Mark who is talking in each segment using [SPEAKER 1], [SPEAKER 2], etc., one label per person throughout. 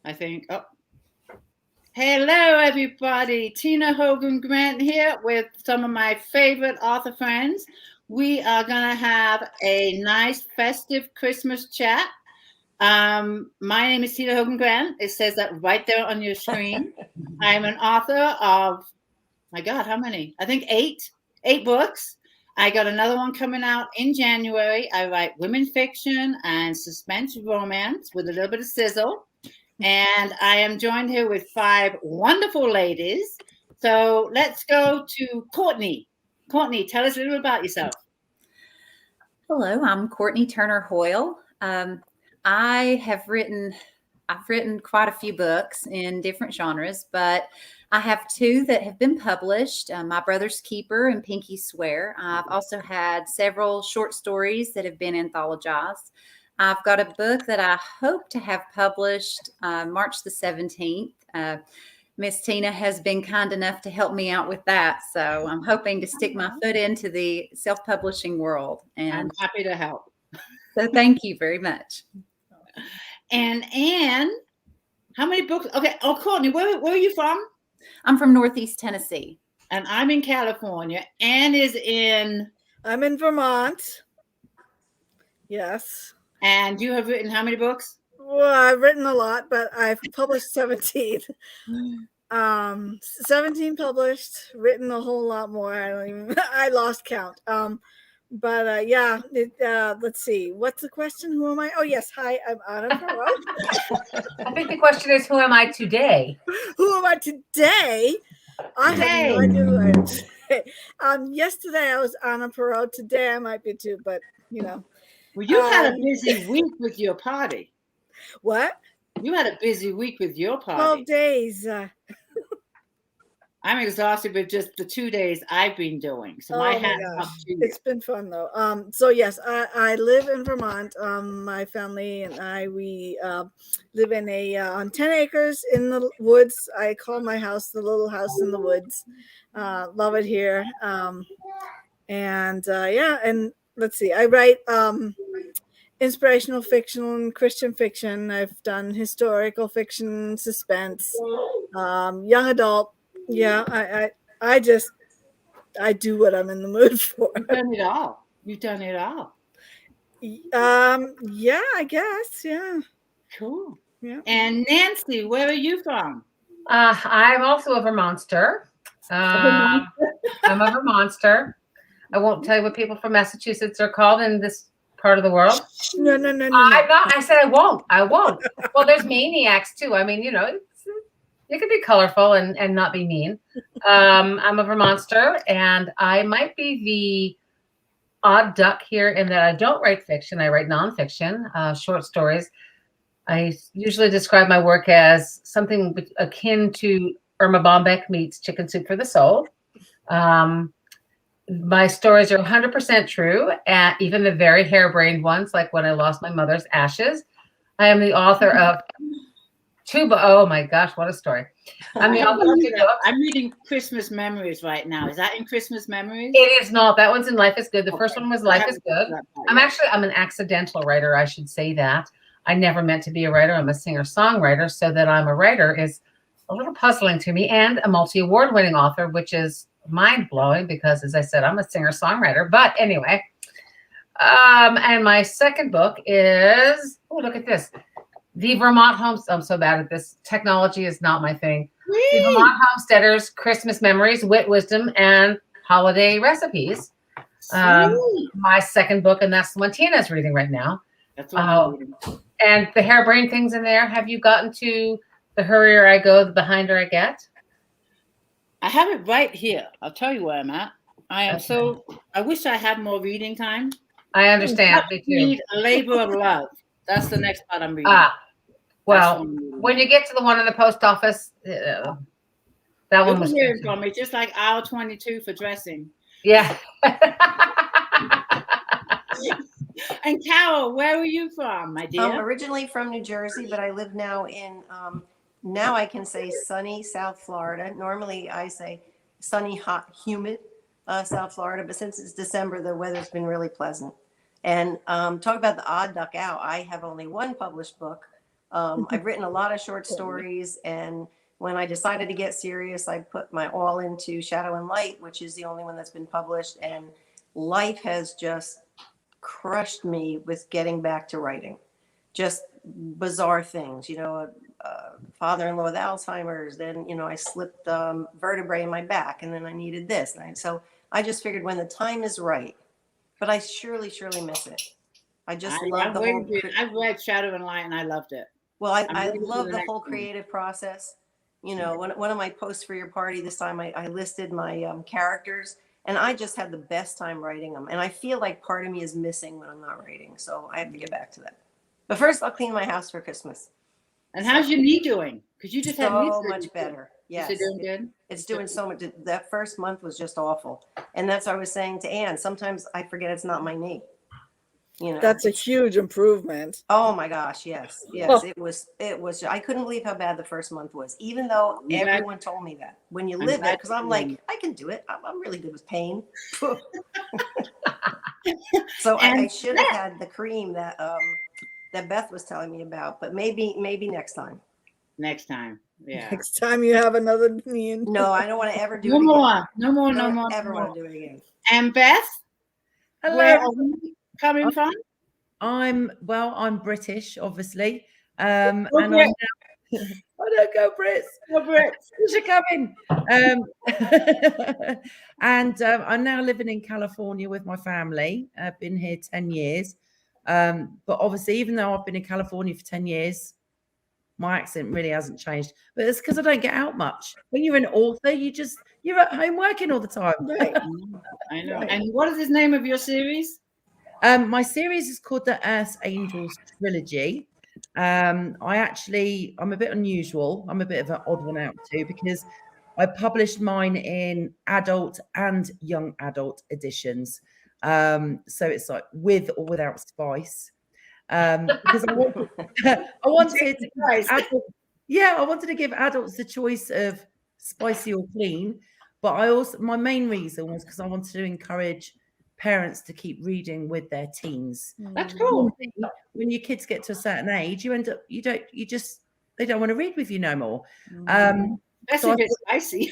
[SPEAKER 1] I think. Oh, hello, everybody. Tina Hogan Grant here with some of my favorite author friends. We are going to have a nice festive Christmas chat. My name is Tina Hogan Grant. It says that right there on your screen. I'm an author of, my God, how many? I think eight books. I got another one coming out in January. I write women fiction and suspense romance with a little bit of sizzle. And I am joined here with 5 wonderful ladies. So let's go to Courtney. Courtney, tell us a little about yourself.
[SPEAKER 2] Hello, I'm Courtney Turner Hoyle. I've written quite a few books in different genres, but I have 2 that have been published, My Brother's Keeper and Pinky Swear. I've also had several short stories that have been anthologized. I've got a book that I hope to have published March the 17th. Miss Tina has been kind enough to help me out with that. So I'm hoping to stick my foot into the self-publishing world. And
[SPEAKER 1] I'm happy to help.
[SPEAKER 2] So thank you very much.
[SPEAKER 1] And Anne, how many books? Okay. Oh, Courtney, where are you from?
[SPEAKER 2] I'm from Northeast Tennessee.
[SPEAKER 1] And I'm in California. Anne is in?
[SPEAKER 3] I'm in Vermont. Yes.
[SPEAKER 1] And you have written how many books?
[SPEAKER 3] Well, I've written a lot, but I've published 17. 17 published, written a whole lot more. I lost count. Yeah, let's see. What's the question? Who am I? Oh, yes. Hi, I'm Anna Perreault.
[SPEAKER 4] I think the question is, who am I today?
[SPEAKER 3] Who am I today? I have no idea who I am today. Yesterday I was Anna Perreault. Today I might be too, but you know.
[SPEAKER 1] Well, you had a busy week with your party.
[SPEAKER 3] What?
[SPEAKER 1] You had a busy week with your party.
[SPEAKER 3] 12 days.
[SPEAKER 1] I'm exhausted with just the 2 days I've been doing. So my hat's off to you.
[SPEAKER 3] It's been fun though. So yes, I live in Vermont. My family and we live in on 10 acres in the woods. I call my house the little house in the woods. Love it here. And let's see. I write inspirational fiction and Christian fiction. I've done historical fiction, suspense, young adult. Yeah, I do what I'm in the mood for.
[SPEAKER 1] You've done it all. You've done it all.
[SPEAKER 3] Yeah, I guess. Yeah.
[SPEAKER 1] Cool.
[SPEAKER 3] Yeah.
[SPEAKER 1] And Nancy, where are you from?
[SPEAKER 4] I'm also a Vermonster. I'm a Vermonster. I won't tell you what people from Massachusetts are called in this part of the world.
[SPEAKER 3] No.
[SPEAKER 4] I said I won't. Well, there's maniacs too. I mean, it could be colorful and not be mean. I'm a Vermonster, and I might be the odd duck here in that I don't write fiction. I write nonfiction, short stories. I usually describe my work as something akin to Irma Bombeck meets Chicken Soup for the Soul. My stories are 100% true, even the very harebrained ones, like when I lost my mother's ashes. I am the author of 2 books. Oh my gosh, what a story. I'm the author of 2 books.
[SPEAKER 1] I'm reading Christmas Memories right now. Is that in Christmas Memories?
[SPEAKER 4] It is not. That one's in Life is Good. The first one was Life is Good. I'm an accidental writer. I should say that. I never meant to be a writer. I'm a singer-songwriter. So that I'm a writer is a little puzzling to me, and a multi-award winning author, which is mind-blowing because, as I said, I'm a singer-songwriter. But anyway, and my second book is, oh, look at this. The Vermont Homes. I'm so bad at this. Technology is not my thing. The Vermont Homesteaders, Christmas Memories, Wit, Wisdom, and Holiday Recipes. My second book, and that's the one Tina's reading right now.
[SPEAKER 1] That's what I'm reading.
[SPEAKER 4] And the harebrained things in there. Have you gotten to The Hurrier I Go, The Behinder I Get?
[SPEAKER 1] I have it right here. I'll tell you where I'm at. I wish I had more reading time.
[SPEAKER 4] I understand.
[SPEAKER 1] I read A Labor of Love. That's the next part I'm reading.
[SPEAKER 4] Well, when you get to the one in the post office, that one was
[SPEAKER 1] hearing from me, just like aisle 22 for dressing.
[SPEAKER 4] Yeah.
[SPEAKER 1] And Carol, where are you from, my dear?
[SPEAKER 5] I'm originally from New Jersey, but I live now in, now I can say sunny South Florida. Normally I say sunny, hot, humid South Florida, but since it's December, the weather's been really pleasant. And talk about the odd duck out. I have only one published book, I've written a lot of short stories, and when I decided to get serious, I put my all into Shadow and Light, which is the only one that's been published. And life has just crushed me with getting back to writing. Just bizarre things, father-in-law with Alzheimer's. Then, I slipped vertebrae in my back, and then I needed this. So I just figured when the time is right, but I surely miss it. I just love the whole.
[SPEAKER 1] I've read Shadow and Light, and I loved it.
[SPEAKER 5] Well, I love the whole creative process. One of my posts for your party this time, I listed my characters, and I just had the best time writing them. And I feel like part of me is missing when I'm not writing. So I have to get back to that. But first, I'll clean my house for Christmas.
[SPEAKER 1] And how's your knee doing? Because you just had
[SPEAKER 5] so much better. Yes,
[SPEAKER 1] is it doing good?
[SPEAKER 5] It's doing so much. That first month was just awful, and that's what I was saying to Anne. Sometimes I forget it's not my knee.
[SPEAKER 3] That's a huge improvement.
[SPEAKER 5] Oh my gosh, yes. It was. I couldn't believe how bad the first month was, even though everyone told me that. When you live it, because I'm like, I can do it. I'm really good with pain. So I should have had the cream that Beth was telling me about, but maybe next time.
[SPEAKER 1] Next time, yeah.
[SPEAKER 3] Next time you have another knee.
[SPEAKER 5] No, I don't want to ever do
[SPEAKER 1] no
[SPEAKER 5] it
[SPEAKER 1] more.
[SPEAKER 5] again.
[SPEAKER 1] No more.
[SPEAKER 5] I
[SPEAKER 1] No
[SPEAKER 5] don't
[SPEAKER 1] more.
[SPEAKER 5] ever
[SPEAKER 1] no
[SPEAKER 5] want
[SPEAKER 1] more.
[SPEAKER 5] to do it again.
[SPEAKER 1] And Beth,
[SPEAKER 6] hello.
[SPEAKER 1] Where are we coming from?
[SPEAKER 6] I'm British, obviously.
[SPEAKER 1] Go
[SPEAKER 6] and
[SPEAKER 1] Brits.
[SPEAKER 6] I don't go Brits.
[SPEAKER 1] Go Brits.
[SPEAKER 6] You should come in. And I'm now living in California with my family. I've been here 10 years. But obviously, even though I've been in California for 10 years, my accent really hasn't changed. But it's because I don't get out much. When you're an author, you're at home working all the time.
[SPEAKER 3] Right.
[SPEAKER 1] I know. And what is the name of your series?
[SPEAKER 6] My series is called the Earth Angels Trilogy. I'm a bit unusual. I'm a bit of an odd one out too, because I published mine in adult and young adult editions. So it's like with or without spice. Because I wanted to give adults the choice of spicy or clean. But my main reason was because I wanted to encourage parents to keep reading with their teens.
[SPEAKER 1] That's cool.
[SPEAKER 6] When your kids get to a certain age, they don't want to read with you no more.
[SPEAKER 1] That's
[SPEAKER 6] so
[SPEAKER 1] a bit spicy.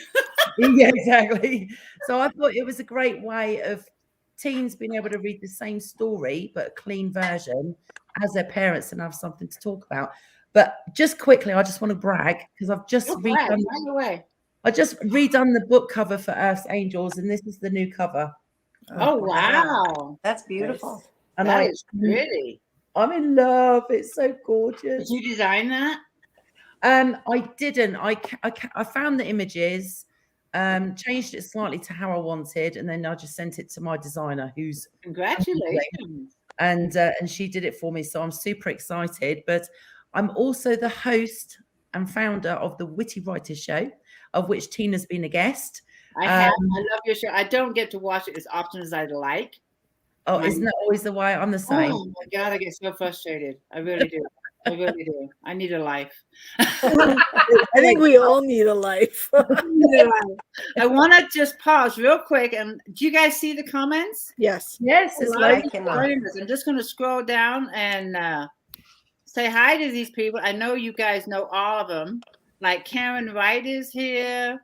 [SPEAKER 6] Yeah, exactly. So I thought it was a great way of teens being able to read the same story but a clean version as their parents and have something to talk about. But just quickly, I just want to brag because I've just redone the book cover for Earth's Angels, and this is the new cover.
[SPEAKER 1] Oh wow,
[SPEAKER 5] that's beautiful.
[SPEAKER 1] Yes. And that is pretty.
[SPEAKER 6] I'm in love. It's so gorgeous.
[SPEAKER 1] Did you design that?
[SPEAKER 6] I didn't. I found the images, changed it slightly to how I wanted, and then I just sent it to my designer, who's
[SPEAKER 1] congratulations.
[SPEAKER 6] And she did it for me, so I'm super excited. But I'm also the host and founder of the Witty Writers Show, of which Tina's been a guest.
[SPEAKER 1] I love your show. I don't get to watch it as often as I'd like.
[SPEAKER 6] Oh, isn't that always the way? I'm the same.
[SPEAKER 1] Oh my God, I get so frustrated. I really do. I need a life.
[SPEAKER 3] I think we all need a life.
[SPEAKER 1] I want to just pause real quick. And do you guys see the comments?
[SPEAKER 3] Yes.
[SPEAKER 6] Yes.
[SPEAKER 1] I'm just going to scroll down and say hi to these people. I know you guys know all of them. Like Karen Wright is here,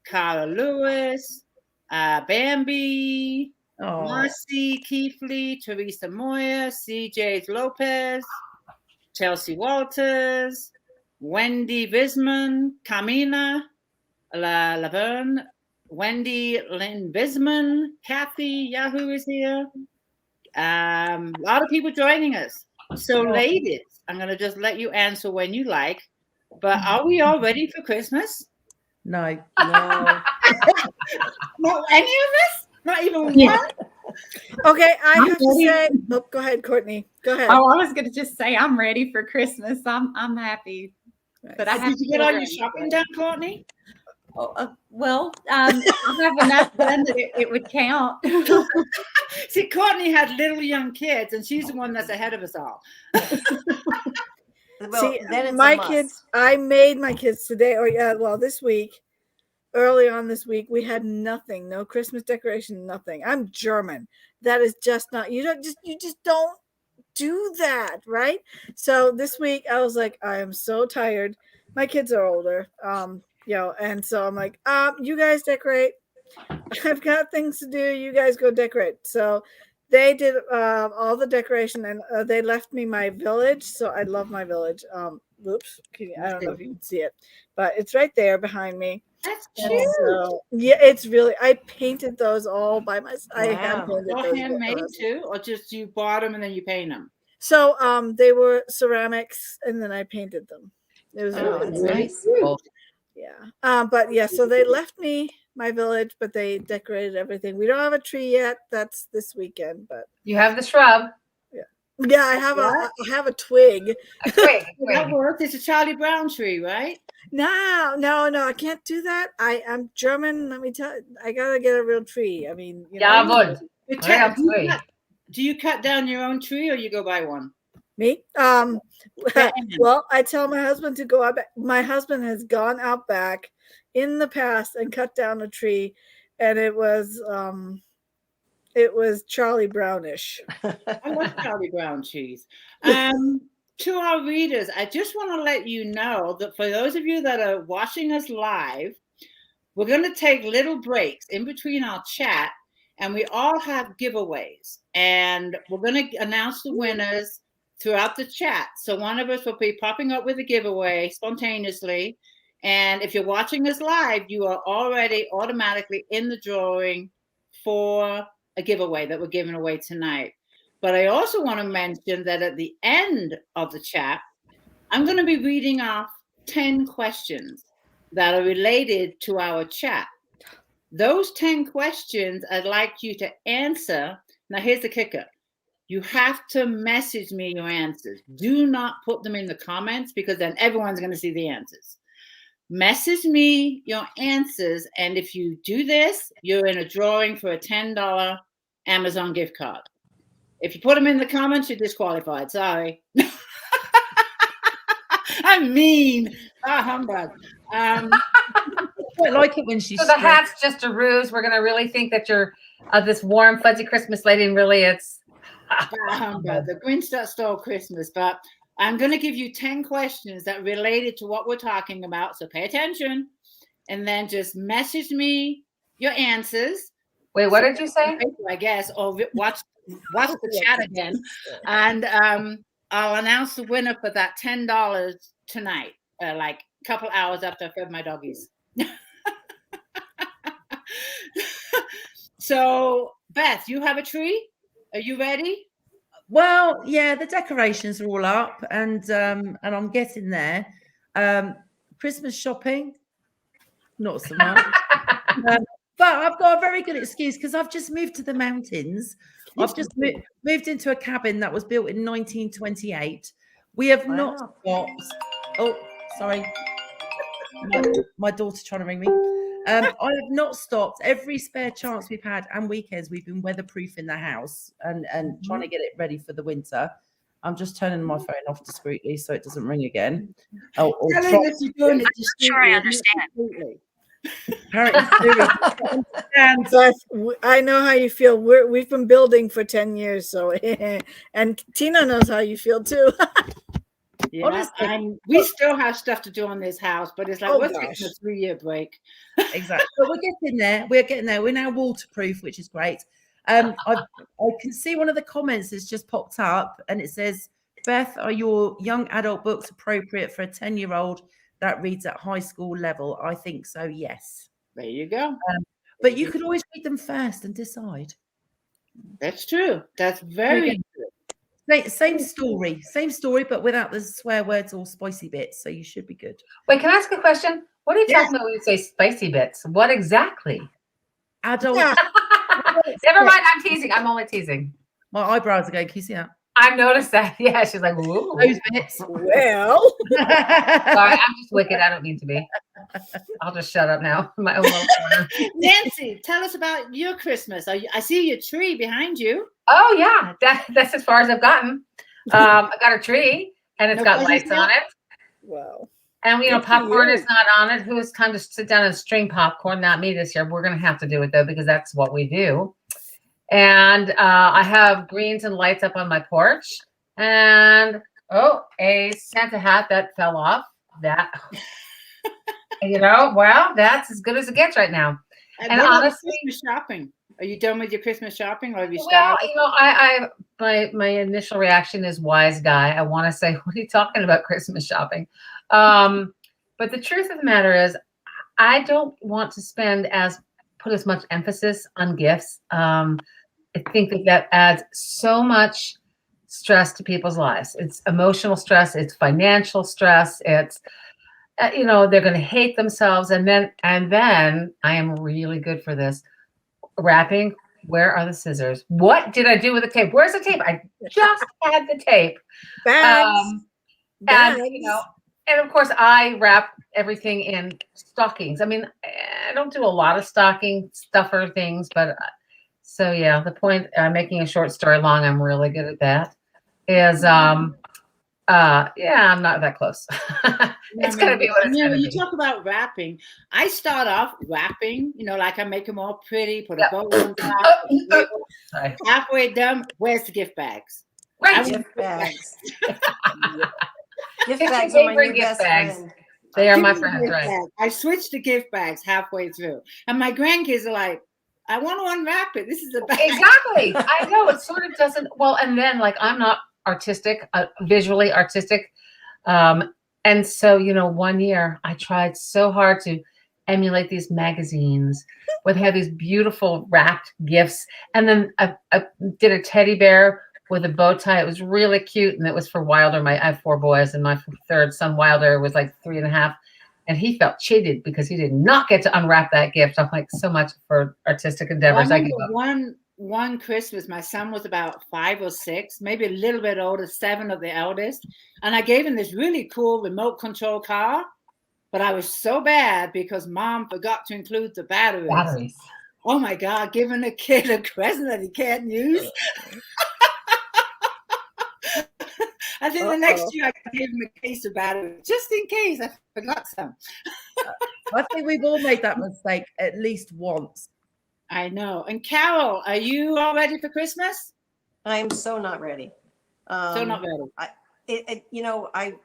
[SPEAKER 1] Carla Lewis, Bambi, Marcy Keefley, Teresa Moya, CJ Lopez, Chelsea Walters, Wendy Visman, Camina Laverne, Wendy Lynn Visman, Kathy Yahoo is here. A lot of people joining us. So ladies, I'm going to just let you answer when you like. But are we all ready for Christmas?
[SPEAKER 6] No.
[SPEAKER 1] Not any of us? Not even one?
[SPEAKER 3] Okay, I have to say, go ahead, Courtney. Go ahead.
[SPEAKER 2] Oh, I was going to just say I'm ready for Christmas. I'm happy. But I have
[SPEAKER 1] to get all your shopping done, Courtney?
[SPEAKER 2] Well, I have enough done that it would count.
[SPEAKER 1] See, Courtney had little young kids, and she's the one that's ahead of us all.
[SPEAKER 5] Well,
[SPEAKER 3] see, my kids, I made my kids today, this week, early on this week, we had nothing, no Christmas decoration, nothing. I'm German. That is just not, you just don't do that, right? So this week I was like, I am so tired. My kids are older, and so I'm like, you guys decorate. I've got things to do. You guys go decorate. So they did all the decoration, and they left me my village. So I love my village. Whoops, I don't know if you can see it, but it's right there behind me.
[SPEAKER 1] That's
[SPEAKER 3] And
[SPEAKER 1] cute.
[SPEAKER 3] so, yeah, it's really. I painted those all by myself. I hand
[SPEAKER 5] Wow.
[SPEAKER 3] painted
[SPEAKER 1] All
[SPEAKER 3] those.
[SPEAKER 1] handmade too, or just you bought them and then you paint them?
[SPEAKER 3] So they were ceramics, and then I painted them. It was
[SPEAKER 5] Oh,
[SPEAKER 3] really
[SPEAKER 5] that's
[SPEAKER 3] cool.
[SPEAKER 5] nice.
[SPEAKER 6] Cool.
[SPEAKER 3] Yeah. But yeah, so they left me my village, but they decorated everything. We don't have a tree yet. That's this weekend, but
[SPEAKER 4] You have the shrub.
[SPEAKER 3] yeah, I have a twig.
[SPEAKER 4] A twig.
[SPEAKER 1] That works. It's a Charlie Brown tree, right?
[SPEAKER 3] No, I can't do that. I'm German. Let me tell you, I gotta get a real tree. I mean,
[SPEAKER 4] Jawohl.
[SPEAKER 1] Do you cut down your own tree or you go buy one?
[SPEAKER 3] Me? Well, I tell my husband to go out back. My husband has gone out back in the past and cut down a tree, and it was Charlie Brownish.
[SPEAKER 1] I love Charlie Brown trees. To our readers, I just want to let you know that for those of you that are watching us live, we're going to take little breaks in between our chat, and we all have giveaways. And we're going to announce the winners throughout the chat. So one of us will be popping up with a giveaway spontaneously. And if you're watching us live, you are already automatically in the drawing for a giveaway that we're giving away tonight. But I also want to mention that at the end of the chat, I'm going to be reading off 10 questions that are related to our chat. Those 10 questions I'd like you to answer. Now, here's the kicker. You have to message me your answers. Do not put them in the comments because then everyone's going to see the answers. Message me your answers. And if you do this, you're in a drawing for a $10 Amazon gift card. If you put them in the comments, you're disqualified. Sorry. I'm mean. Humbug.
[SPEAKER 6] I quite like it when she's.
[SPEAKER 4] So the hat's just a ruse. We're going to really think that you're this warm, fuzzy Christmas lady, and really it's
[SPEAKER 1] humbug. The Grinch that stole Christmas. But I'm going to give you 10 questions that related to what we're talking about. So pay attention, and then just message me your answers.
[SPEAKER 4] Wait, what did you say?
[SPEAKER 1] I guess, or watch the chat again, and I'll announce the winner for that $10 tonight, like a couple hours after I fed my doggies. So, Beth, you have a tree? Are you ready?
[SPEAKER 6] Well, yeah, the decorations are all up, and I'm getting there. Christmas shopping, not so much. But I've got a very good excuse because I've just moved to the mountains. I've just moved into a cabin that was built in 1928. We have not stopped. Oh, sorry. My daughter's trying to ring me. I have not stopped. Every spare chance we've had and weekends, we've been weatherproofing the house and trying to get it ready for the winter. I'm just turning my phone off discreetly so it doesn't ring again.
[SPEAKER 1] Tell him if you're doing it discreetly.
[SPEAKER 7] Sure, I understand.
[SPEAKER 3] Beth, I know how you feel. We've been building for 10 years, so and Tina knows how you feel too.
[SPEAKER 1] Yeah, we still have stuff to do on this house, but it's like we're taking a 3-year break.
[SPEAKER 6] Exactly. But we're getting there. We're now waterproof, which is great. I can see one of the comments has just popped up, and it says, "Beth, are your young adult books appropriate for a 10-year-old that reads at high school level?" I think so, yes.
[SPEAKER 1] There you go.
[SPEAKER 6] But you could always read them first and decide.
[SPEAKER 1] That's true. That's very true.
[SPEAKER 6] Same story, but without the swear words or spicy bits. So you should be good.
[SPEAKER 4] Wait, can I ask a question? What are you talking about when you say spicy bits? What exactly?
[SPEAKER 6] Adult.
[SPEAKER 4] Never mind. I'm teasing. I'm only teasing.
[SPEAKER 6] My eyebrows are going. Can you see that?
[SPEAKER 4] I've noticed that. Yeah, she's like, "Ooh."
[SPEAKER 6] Those bits.
[SPEAKER 3] Well,
[SPEAKER 4] sorry, I'm just wicked. I don't mean to be. I'll just shut up now. My own little corner.
[SPEAKER 1] Nancy, tell us about your Christmas. I see your tree behind you.
[SPEAKER 4] Oh yeah, that's as far as I've gotten. I got a tree, and it's got lights on it.
[SPEAKER 3] Wow.
[SPEAKER 4] And popcorn is not on it. Who's time to sit down and string popcorn? Not me this year. We're gonna have to do it though because that's what we do. And I have greens and lights up on my porch. and a Santa hat that fell off. That well, that's as good as it gets right now.
[SPEAKER 1] And
[SPEAKER 4] And
[SPEAKER 1] what about
[SPEAKER 4] honestly,
[SPEAKER 1] Christmas shopping? Are you done with your Christmas shopping, or have you
[SPEAKER 4] well,
[SPEAKER 1] started?
[SPEAKER 4] my initial reaction is wise guy. I want to say, what are you talking about Christmas shopping? But the truth of the matter is, I don't want to put as much emphasis on gifts. I think that adds so much stress to people's lives. It's emotional stress. It's financial stress. It's they're going to hate themselves, and then I am really good for this. Wrapping. Where are the scissors? What did I do with the tape? Where's the tape? I just had the tape.
[SPEAKER 3] Bags.
[SPEAKER 4] And and of course I wrap everything in stockings. I mean, I don't do a lot of stocking stuffer things, but so yeah, the point, making a short story long, I'm really good at that, is I'm not that close. It's gonna be what it's gonna
[SPEAKER 1] when you
[SPEAKER 4] be.
[SPEAKER 1] talk about wrapping, I start off wrapping, like I make them all pretty, put a bow on top. Halfway done, where's the gift bags?
[SPEAKER 4] Right.
[SPEAKER 5] Gift bags. Gift
[SPEAKER 4] It's
[SPEAKER 5] bags
[SPEAKER 4] your
[SPEAKER 5] are my
[SPEAKER 4] favorite
[SPEAKER 5] new
[SPEAKER 4] gift
[SPEAKER 5] best
[SPEAKER 4] bags.
[SPEAKER 5] friend.
[SPEAKER 4] They are
[SPEAKER 1] Give
[SPEAKER 4] my
[SPEAKER 1] me the
[SPEAKER 4] friends,
[SPEAKER 1] gift
[SPEAKER 4] right?
[SPEAKER 1] bag. I switched to gift bags halfway through, and my grandkids are like, I want to unwrap it. This is a bag.
[SPEAKER 4] Exactly. I know it sort of doesn't. Well, and then I'm not artistic, visually artistic. And so, 1 year I tried so hard to emulate these magazines where they have these beautiful wrapped gifts. And then I did a teddy bear with a bow tie. It was really cute. And it was for Wilder. I have 4 boys, and my third son, Wilder, was like 3.5. And he felt cheated because he did not get to unwrap that gift. I'm like, so much for artistic endeavors.
[SPEAKER 1] I remember one Christmas, my son was about 5 or 6, maybe a little bit older, 7 of the eldest. And I gave him this really cool remote control car, but I was so bad because Mom forgot to include the batteries. Oh my God, giving a kid a present that he can't use. I think the next year I gave him a case of batteries, just in case I forgot some.
[SPEAKER 6] I think we've all made that mistake at least once.
[SPEAKER 1] I know. And Carol, are you all ready for Christmas?
[SPEAKER 5] I'm so not ready.
[SPEAKER 1] So not ready.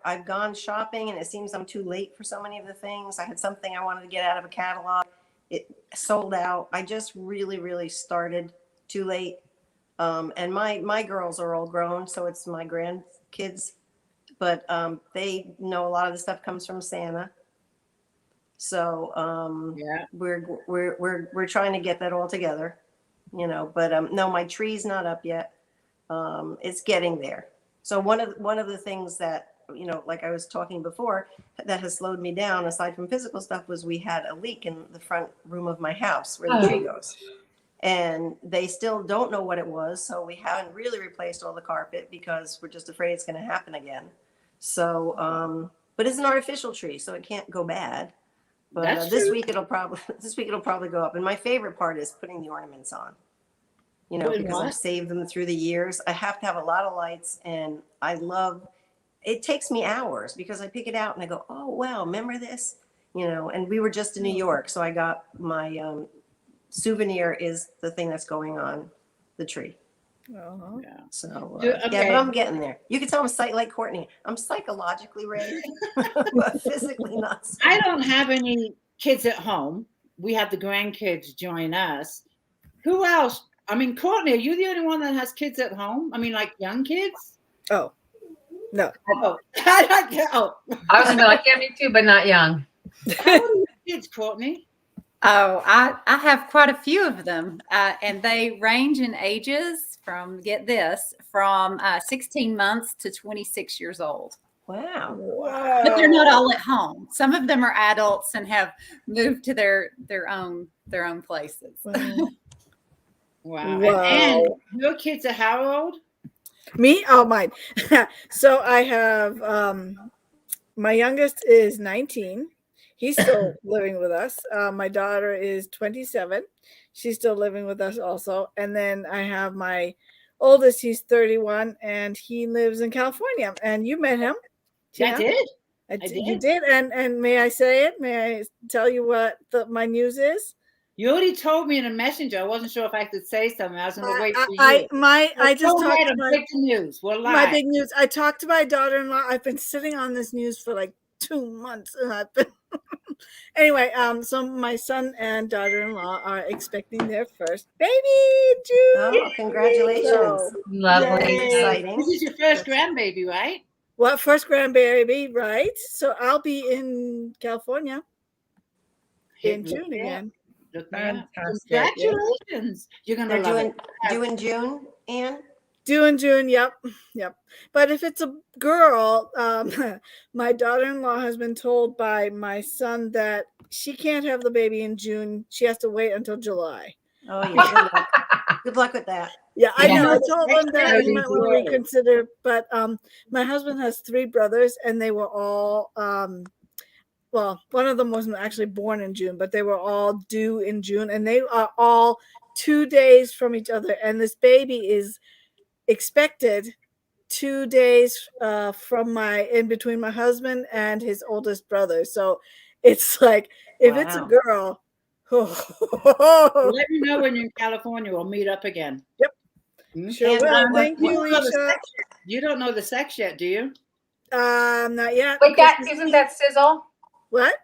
[SPEAKER 5] I've gone shopping, and it seems I'm too late for so many of the things. I had something I wanted to get out of a catalog. It sold out. I just really, really started too late. And my girls are all grown, so it's my grandkids, but they know a lot of the stuff comes from Santa. So we're trying to get that all together, but no, my tree's not up yet. It's getting there. So one of the things that, like I was talking before, that has slowed me down, aside from physical stuff, was we had a leak in the front room of my house where the tree goes. And they still don't know what it was. So we haven't really replaced all the carpet because we're just afraid it's going to happen again. So, but it's an artificial tree, so it can't go bad. But this week it'll probably go up. And my favorite part is putting the ornaments on, because I've saved them through the years. I have to have a lot of lights, and it takes me hours because I pick it out and I go, oh, wow, remember this? And we were just in New York. So I got my, souvenir is the thing that's going on the tree.
[SPEAKER 3] Uh-huh.
[SPEAKER 1] Yeah.
[SPEAKER 5] So but I'm getting there. You can tell I'm like Courtney. I'm psychologically ready, but physically not. So.
[SPEAKER 1] I don't have any kids at home. We have the grandkids join us. Who else? I mean, Courtney, are you the only one that has kids at home? I mean, like young kids?
[SPEAKER 3] Oh, no.
[SPEAKER 1] Oh.
[SPEAKER 4] I was gonna be like, yeah, me too, but not young.
[SPEAKER 1] How old are your kids, Courtney?
[SPEAKER 2] Oh, I have quite a few of them, and they range in ages from 16 months to 26 years old.
[SPEAKER 5] Wow.
[SPEAKER 2] But they're not all at home. Some of them are adults and have moved to their own places.
[SPEAKER 1] Wow. And your kids are how old?
[SPEAKER 3] Me? Oh, mine. So I have my youngest is 19. He's still living with us. My daughter is 27. She's still living with us also. And then I have my oldest, he's 31, and he lives in California. And you met him.
[SPEAKER 1] Yeah, I did.
[SPEAKER 3] You did. And may I say it? May I tell you what my news is?
[SPEAKER 1] You already told me in a messenger. I wasn't sure if I could say something. I was going to wait for you.
[SPEAKER 3] I just
[SPEAKER 1] Go
[SPEAKER 3] talked
[SPEAKER 1] ahead
[SPEAKER 3] to
[SPEAKER 1] and
[SPEAKER 3] my,
[SPEAKER 1] break the news. We're live.
[SPEAKER 3] my big news. I talked to my daughter-in-law. I've been sitting on this news for like 2 months, and I've been anyway. So my son and daughter-in-law are expecting their first baby in June.
[SPEAKER 5] Oh, congratulations.
[SPEAKER 3] So,
[SPEAKER 4] Lovely.
[SPEAKER 3] yay.
[SPEAKER 5] Exciting.
[SPEAKER 1] This is your first grandbaby, right?
[SPEAKER 3] What, first grandbaby, right? So I'll be in California in June again.
[SPEAKER 1] Look me up.
[SPEAKER 6] Fantastic.
[SPEAKER 1] Congratulations. You're going to
[SPEAKER 5] They're
[SPEAKER 1] love it.
[SPEAKER 5] due in June, Anne?
[SPEAKER 3] Due in June, yep. But if it's a girl, my daughter-in-law has been told by my son that she can't have the baby in June. She has to wait until July.
[SPEAKER 5] Oh, yeah. Good luck. Good luck with that.
[SPEAKER 3] Yeah, I
[SPEAKER 1] Yeah.
[SPEAKER 3] know. I told him that he
[SPEAKER 1] Very
[SPEAKER 3] might want to
[SPEAKER 1] good.
[SPEAKER 3] reconsider. But my husband has 3 brothers, and they were all well, one of them wasn't actually born in June, but they were all due in June, and they are all 2 days from each other. And this baby is expected 2 days from in between my husband and his oldest brother. So it's like, if it's a
[SPEAKER 1] Wow.
[SPEAKER 3] girl,
[SPEAKER 1] Let me know when you're in California. We'll meet up again.
[SPEAKER 3] Yep.
[SPEAKER 1] Hmm?
[SPEAKER 3] Sure
[SPEAKER 5] And,
[SPEAKER 3] will. Thank
[SPEAKER 1] You
[SPEAKER 3] you,
[SPEAKER 1] don't know the
[SPEAKER 3] Leisha.
[SPEAKER 1] sex yet. You don't know the sex yet, do you?
[SPEAKER 3] Not yet.
[SPEAKER 4] Wait, isn't that sizzle?
[SPEAKER 3] What?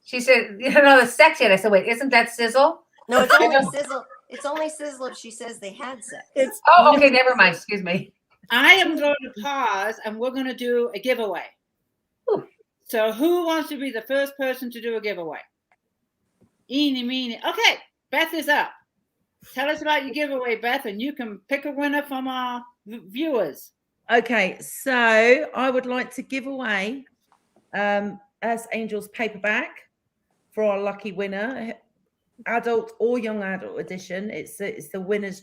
[SPEAKER 4] She said, you don't know the sex yet. I said, wait, isn't that sizzle?
[SPEAKER 5] No, it's only sizzle. It's only sizzle if she says they had sex.
[SPEAKER 3] It's
[SPEAKER 4] Oh, okay, never mind. Excuse me.
[SPEAKER 1] I am going to pause and we're going to do a giveaway.
[SPEAKER 4] Ooh.
[SPEAKER 1] So who wants to be the first person to do a giveaway? Eeny, meeny. Okay, Beth is up. Tell us about your giveaway, Beth, and you can pick a winner from our viewers.
[SPEAKER 6] Okay, so I would like to give away Us Angels paperback for our lucky winner, adult or young adult edition. It's the winner's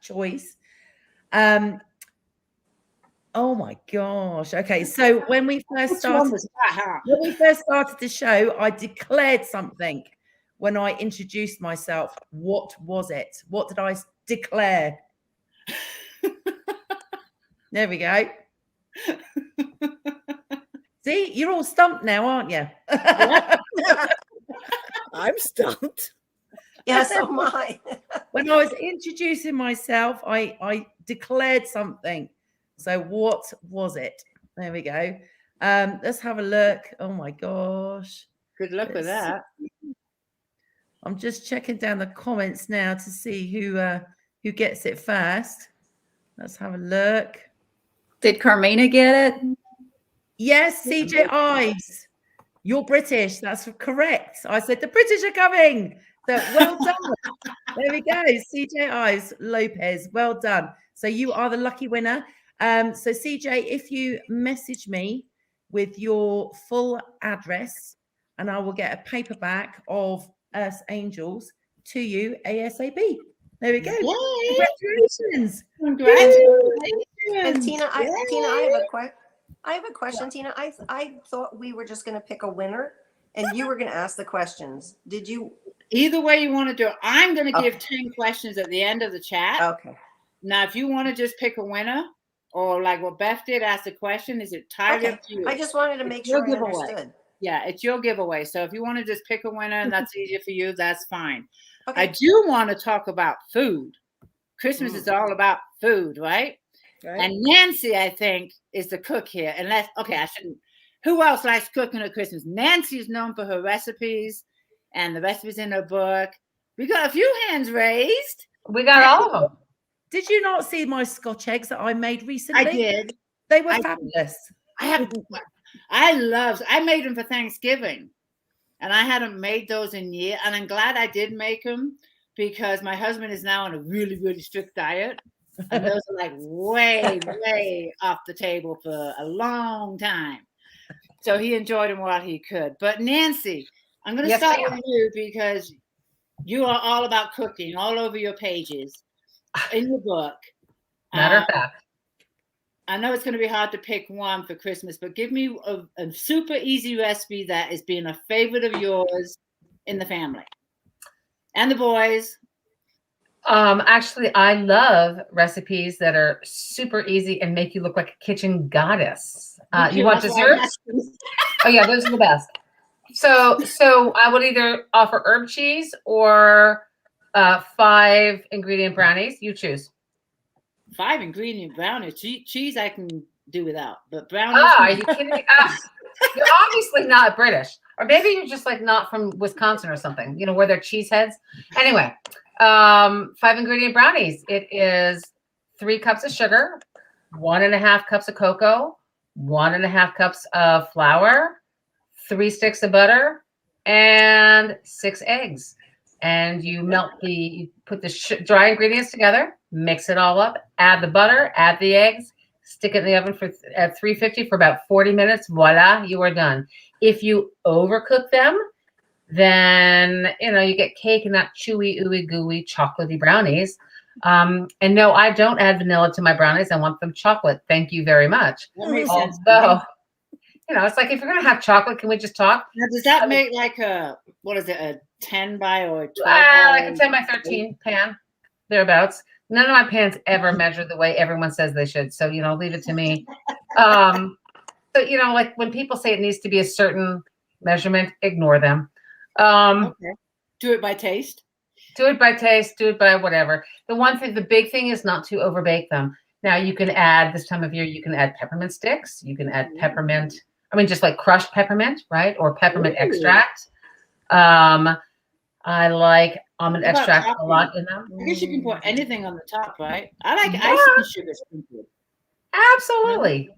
[SPEAKER 6] choice. Oh my gosh. Okay, so when we first started the show, I declared something when I introduced myself. What was it? What did I declare? There we go. See, you're all stumped now, aren't you?
[SPEAKER 3] I'm stumped.
[SPEAKER 5] Yeah, so am I.
[SPEAKER 6] When I was introducing myself, I declared something. So what was it? There we go. Let's have a look. Oh my gosh.
[SPEAKER 1] Good luck with that.
[SPEAKER 6] I'm just checking down the comments now to see who gets it first. Let's have a look.
[SPEAKER 2] Did Carmina get it?
[SPEAKER 6] Yes, CJ Ives. You're British. That's correct. I said the British are coming. So well done. There we go. CJ Ives Lopez. Well done. So you are the lucky winner. So CJ, if you message me with your full address, and I will get a paperback of Us Angels to you ASAP. There we go.
[SPEAKER 1] Yay.
[SPEAKER 6] Congratulations.
[SPEAKER 1] Congratulations.
[SPEAKER 5] And Tina, I have a question, Tina. I thought we were just going to pick a winner, and you were going to ask the questions. Did you?
[SPEAKER 1] Either way you want to do it. I'm going to give 10 questions at the end of the chat.
[SPEAKER 5] Okay.
[SPEAKER 1] Now, if you want to just pick a winner, or like what Beth did, ask the question, is it entirely up to you?
[SPEAKER 5] I just wanted to make sure I understood.
[SPEAKER 1] Yeah, it's your giveaway. So if you want to just pick a winner and that's easier for you, that's fine.
[SPEAKER 5] Okay.
[SPEAKER 1] I do want to talk about food. Christmas is all about food, right? And Nancy, I think, is the cook here. Unless, I shouldn't. Who else likes cooking at Christmas? Nancy is known for her recipes and the recipes in her book. We got a few hands raised.
[SPEAKER 4] We got all of them.
[SPEAKER 6] Did you not see my Scotch eggs that I made recently?
[SPEAKER 1] I did.
[SPEAKER 6] They were fabulous.
[SPEAKER 1] I made them for Thanksgiving, and I hadn't made those in years. And I'm glad I did make them because my husband is now on a really, really strict diet. And those are like way, way off the table for a long time. So he enjoyed them while he could. But Nancy, I'm going to start with you because you are all about cooking all over your pages in your book.
[SPEAKER 4] Matter of fact.
[SPEAKER 1] I know it's going to be hard to pick one for Christmas, but give me a super easy recipe that is being a favorite of yours in the family and the boys.
[SPEAKER 4] Actually, I love recipes that are super easy and make you look like a kitchen goddess. You want desserts? Oh yeah, those are the best. So I would either offer herb cheese or 5 ingredient brownies. You choose.
[SPEAKER 1] 5 ingredient brownies. Cheese I can do without, but brownies.
[SPEAKER 4] Are you kidding me? You're obviously not British, or maybe you're just like not from Wisconsin or something. You know where they're cheeseheads. Anyway, 5 ingredient brownies. It is 3 cups of sugar, 1.5 cups of cocoa, 1.5 cups of flour, 3 sticks of butter, and 6 eggs. And you put the dry ingredients together, mix it all up, add the butter, add the eggs, stick it in the oven at 350 for about 40 minutes. Voila, you are done. If you overcook them, then you get cake and that chewy, ooey gooey, chocolatey brownies. And no, I don't add vanilla to my brownies. I want them chocolate. Thank you very much.
[SPEAKER 1] That makes sense.
[SPEAKER 4] Although, it's like if you're gonna have chocolate, can we just talk?
[SPEAKER 1] Now, does that make like a 10 by or a 12
[SPEAKER 4] like a 10 by 13 pan, thereabouts. None of my pans ever measure the way everyone says they should. So, leave it to me. So, like when people say it needs to be a certain measurement, ignore them.
[SPEAKER 1] Okay. Do it by taste.
[SPEAKER 4] Do it by taste. Do it by whatever. The big thing is not to overbake them. Now you can add this time of year, you can add peppermint sticks. You can add peppermint. I mean, just like crushed peppermint, right? Or peppermint extract. I like almond extract a lot in them.
[SPEAKER 1] I guess you can put anything on the top, right? I like icing sugar sprinkled.
[SPEAKER 4] Absolutely.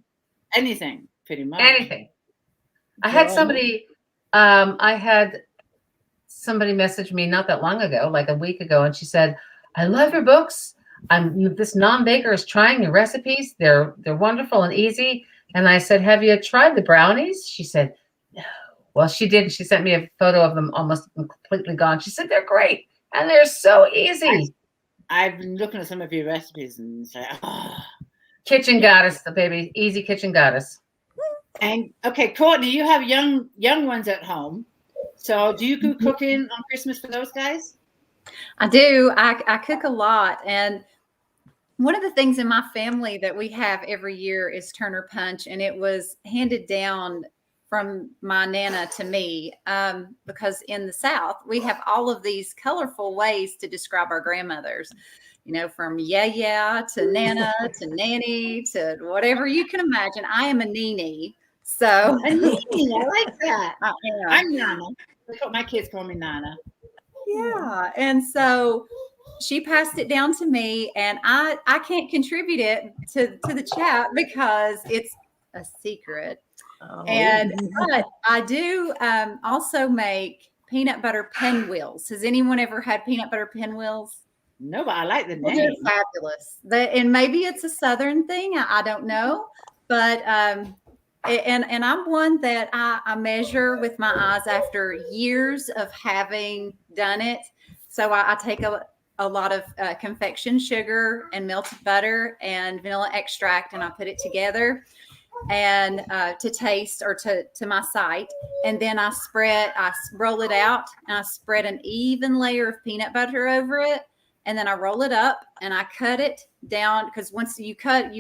[SPEAKER 1] Anything, pretty much.
[SPEAKER 4] Anything. I had somebody message me not that long ago, like a week ago, and she said, "I love your books. This non-baker is trying your recipes. They're wonderful and easy." And I said, "Have you tried the brownies?" She said, "No." Well, she did. She sent me a photo of them almost completely gone. She said, "They're great. And they're so easy."
[SPEAKER 1] I've been looking at some of your recipes and say, oh.
[SPEAKER 4] Kitchen goddess, the baby. Easy kitchen goddess.
[SPEAKER 1] And okay, Courtney, you have young ones at home. So do you go cooking on Christmas for those guys?
[SPEAKER 2] I do. I cook a lot. And one of the things in my family that we have every year is Turner Punch. And it was handed down from my Nana to me, because in the South, we have all of these colorful ways to describe our grandmothers, from yeah to Nana to nanny to whatever you can imagine. I am a Nene. So
[SPEAKER 1] a Nene, I like that. I'm Nana. That's what my kids call me, Nana.
[SPEAKER 2] Yeah. And so she passed it down to me, and I can't contribute it to the chat because it's a secret. But I do also make peanut butter pinwheels. Has anyone ever had peanut butter pinwheels?
[SPEAKER 1] No, but I like the name.
[SPEAKER 2] They're fabulous. And maybe it's a Southern thing. I don't know. But and I'm one that I measure with my eyes after years of having done it. So I take a lot of confection sugar and melted butter and vanilla extract, and I put it together and to taste or to my sight. And then I roll it out and I spread an even layer of peanut butter over it. And then I roll it up and I cut it down, because once you have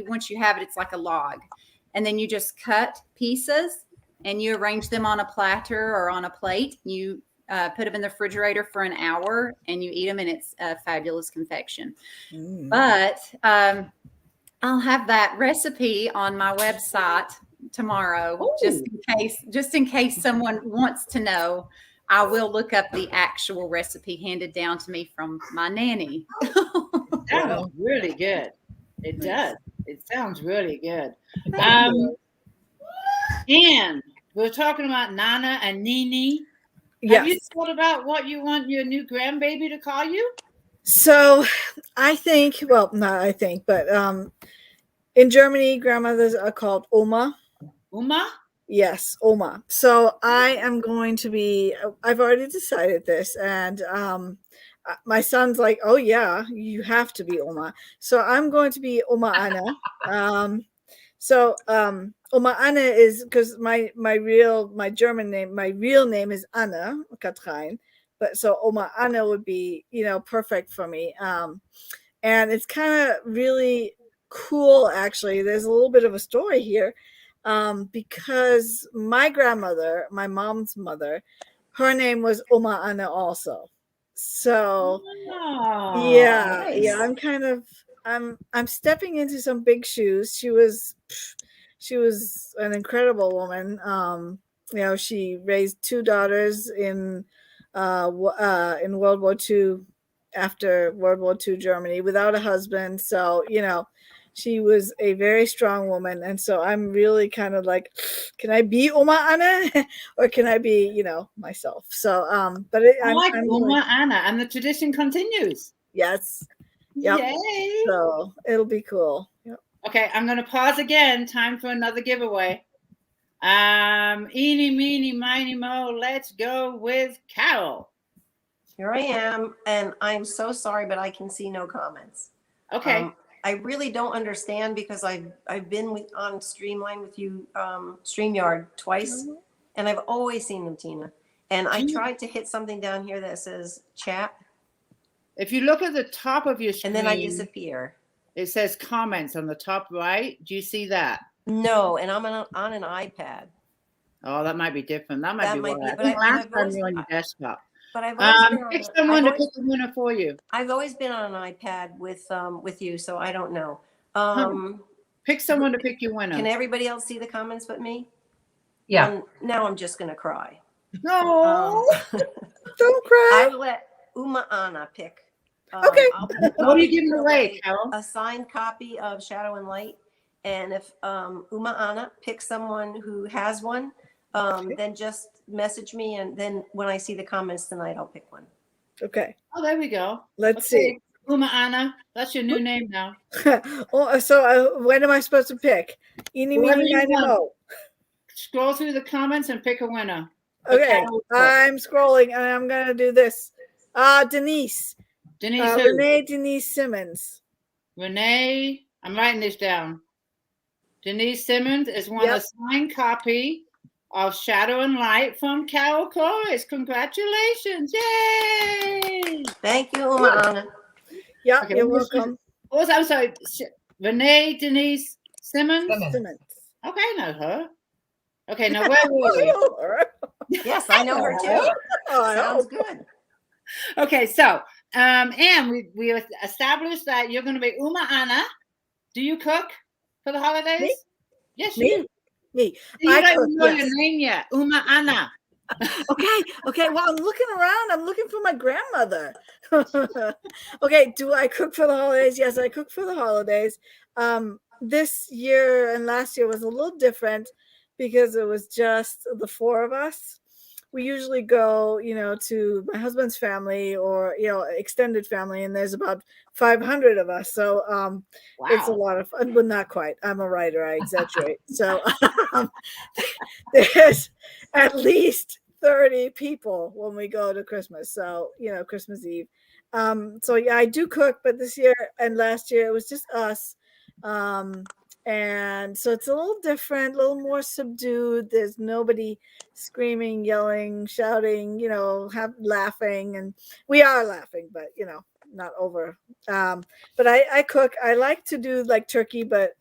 [SPEAKER 2] it, it's like a log. And then you just cut pieces and you arrange them on a platter or on a plate. You put them in the refrigerator for an hour and you eat them, and it's a fabulous confection. But I'll have that recipe on my website tomorrow. Ooh. just in case someone wants to know. I will look up the actual recipe handed down to me from my nanny.
[SPEAKER 1] That sounds really good. It does. It sounds really good. And we're talking about Nana and Nene.
[SPEAKER 3] Yes.
[SPEAKER 1] Have you thought about what you want your new grandbaby to call you?
[SPEAKER 3] So I think, but in Germany, grandmothers are called Oma.
[SPEAKER 1] Oma?
[SPEAKER 3] Yes, Oma. So I am going to be, I've already decided this, and my son's like, oh yeah, you have to be Oma. So I'm going to be Oma Anna. Oma Anna is because my real name is Anna Katrein, but so Oma Anna would be, perfect for me. And it's kind of really cool, actually. There's a little bit of a story here. because my grandmother, my mom's mother, her name was Oma Ana also. So yeah,
[SPEAKER 2] nice.
[SPEAKER 3] I'm stepping into some big shoes. She was an incredible woman. She raised 2 daughters in World War II, after World War II Germany, without a husband. So, she was a very strong woman. And so I'm really kind of like, can I be Oma Ana or can I be, myself? So, but
[SPEAKER 1] I like
[SPEAKER 3] I'm
[SPEAKER 1] Uma Anna, and the tradition continues.
[SPEAKER 3] yes. Yep.
[SPEAKER 1] Yay.
[SPEAKER 3] So it'll be cool. Yep.
[SPEAKER 1] Okay, I'm going to pause again. Time for another giveaway. Eeny, meeny, miny, mo. Let's go with Carol.
[SPEAKER 5] Here I am, and I'm so sorry, but I can see no comments.
[SPEAKER 1] Okay.
[SPEAKER 5] I really don't understand because I've been on Streamline with you, StreamYard twice, and I've always seen them, Tina. And I tried to hit something down here that says chat.
[SPEAKER 1] If you look at the top of your screen,
[SPEAKER 5] and then I disappear.
[SPEAKER 1] It says comments on the top right. Do you see that?
[SPEAKER 5] No, and I'm on an iPad.
[SPEAKER 1] Oh, that might be different. That might be why.
[SPEAKER 5] But
[SPEAKER 1] last time you're on your desktop.
[SPEAKER 5] But I've always been
[SPEAKER 1] pick someone to pick a winner for you.
[SPEAKER 5] I've always been on an iPad with you, so I don't know.
[SPEAKER 1] Pick someone to pick your winner.
[SPEAKER 5] Can everybody else see the comments but me?
[SPEAKER 4] Yeah.
[SPEAKER 5] Now I'm just gonna cry.
[SPEAKER 3] No, don't cry.
[SPEAKER 5] I'll let Uma Ana pick.
[SPEAKER 3] Okay.
[SPEAKER 1] What are you giving away, Carol?
[SPEAKER 5] A signed copy of Shadow and Light. And if Uma Ana picks someone who has one, then just message me. And then when I see the comments tonight, I'll pick one.
[SPEAKER 3] Okay.
[SPEAKER 1] Oh, there we go.
[SPEAKER 3] Let's see.
[SPEAKER 1] Uma Ana. That's your new name now.
[SPEAKER 3] So when am I supposed to pick? Eeny, meeny, miny, mo.
[SPEAKER 1] Scroll through the comments and pick a winner.
[SPEAKER 3] Okay. I'm scrolling and I'm going to do this. Denise. Denise Simmons.
[SPEAKER 1] Renee, I'm writing this down. Denise Simmons is won a signed copy of Shadow and Light from Carol Koris. Congratulations. Yay!
[SPEAKER 5] Thank you, Uma Ana.
[SPEAKER 3] Yeah, you're welcome.
[SPEAKER 1] I'm sorry. Renee Denise Simmons?
[SPEAKER 5] Simmons.
[SPEAKER 1] Okay, I know her. Okay, now where were we?
[SPEAKER 5] Yes, I know her too. Sounds good.
[SPEAKER 1] Okay, so and we established that you're going to be Uma Ana. Do you cook for the holidays?
[SPEAKER 3] Me?
[SPEAKER 1] Yes, you do.
[SPEAKER 3] Me.
[SPEAKER 1] You don't know your name yet. Uma Ana.
[SPEAKER 3] Okay. Well, I'm looking around. I'm looking for my grandmother. Okay. Do I cook for the holidays? Yes, I cook for the holidays. This year and last year was a little different because it was just the 4 of us. We usually go, to my husband's family or, extended family, and there's about 500 of us. So It's a lot of fun, but not quite. I'm a writer. I exaggerate. So there's at least 30 people when we go to Christmas. So, Christmas Eve. So yeah, I do cook, but this year and last year it was just us. And so it's a little different, a little more subdued. There's nobody screaming, yelling, shouting, laughing. And we are laughing, but, not over. But I cook. I like to do like turkey, but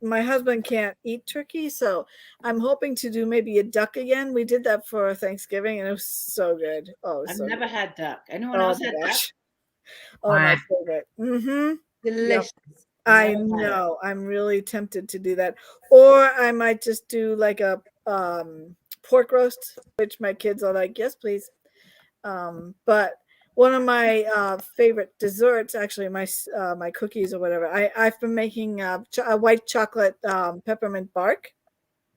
[SPEAKER 3] my husband can't eat turkey. So I'm hoping to do maybe a duck again. We did that for Thanksgiving and it was so good.
[SPEAKER 1] I've never had duck. Anyone else had duck?
[SPEAKER 3] Oh, my favorite. Mm-hmm.
[SPEAKER 1] Delicious.
[SPEAKER 3] Yep. I know. I'm really tempted to do that. Or I might just do like a pork roast, which my kids are like, yes, please. But one of my favorite desserts, actually, my cookies or whatever, I've been making a white chocolate peppermint bark.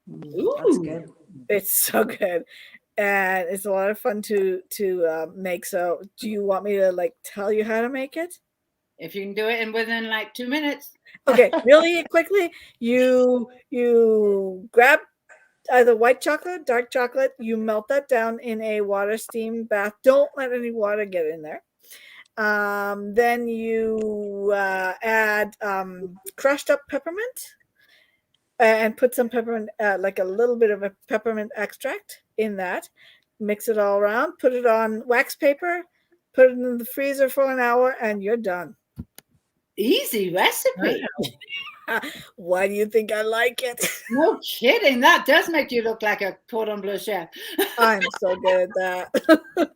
[SPEAKER 5] Ooh, that's good.
[SPEAKER 3] It's so good. And it's a lot of fun to make. So do you want me to tell you how to make it?
[SPEAKER 1] If you can do it within 2 minutes.
[SPEAKER 3] Okay, really quickly, you grab either white chocolate, dark chocolate, you melt that down in a water steam bath. Don't let any water get in there. Then you add crushed up peppermint and put some peppermint, like a little bit of a peppermint extract in that. Mix it all around, put it on wax paper, put it in the freezer for an hour, and you're done.
[SPEAKER 1] Easy recipe.
[SPEAKER 3] Why do you think I like it?
[SPEAKER 1] No kidding. That does make you look like a cordon bleu chef.
[SPEAKER 3] I'm so good at that.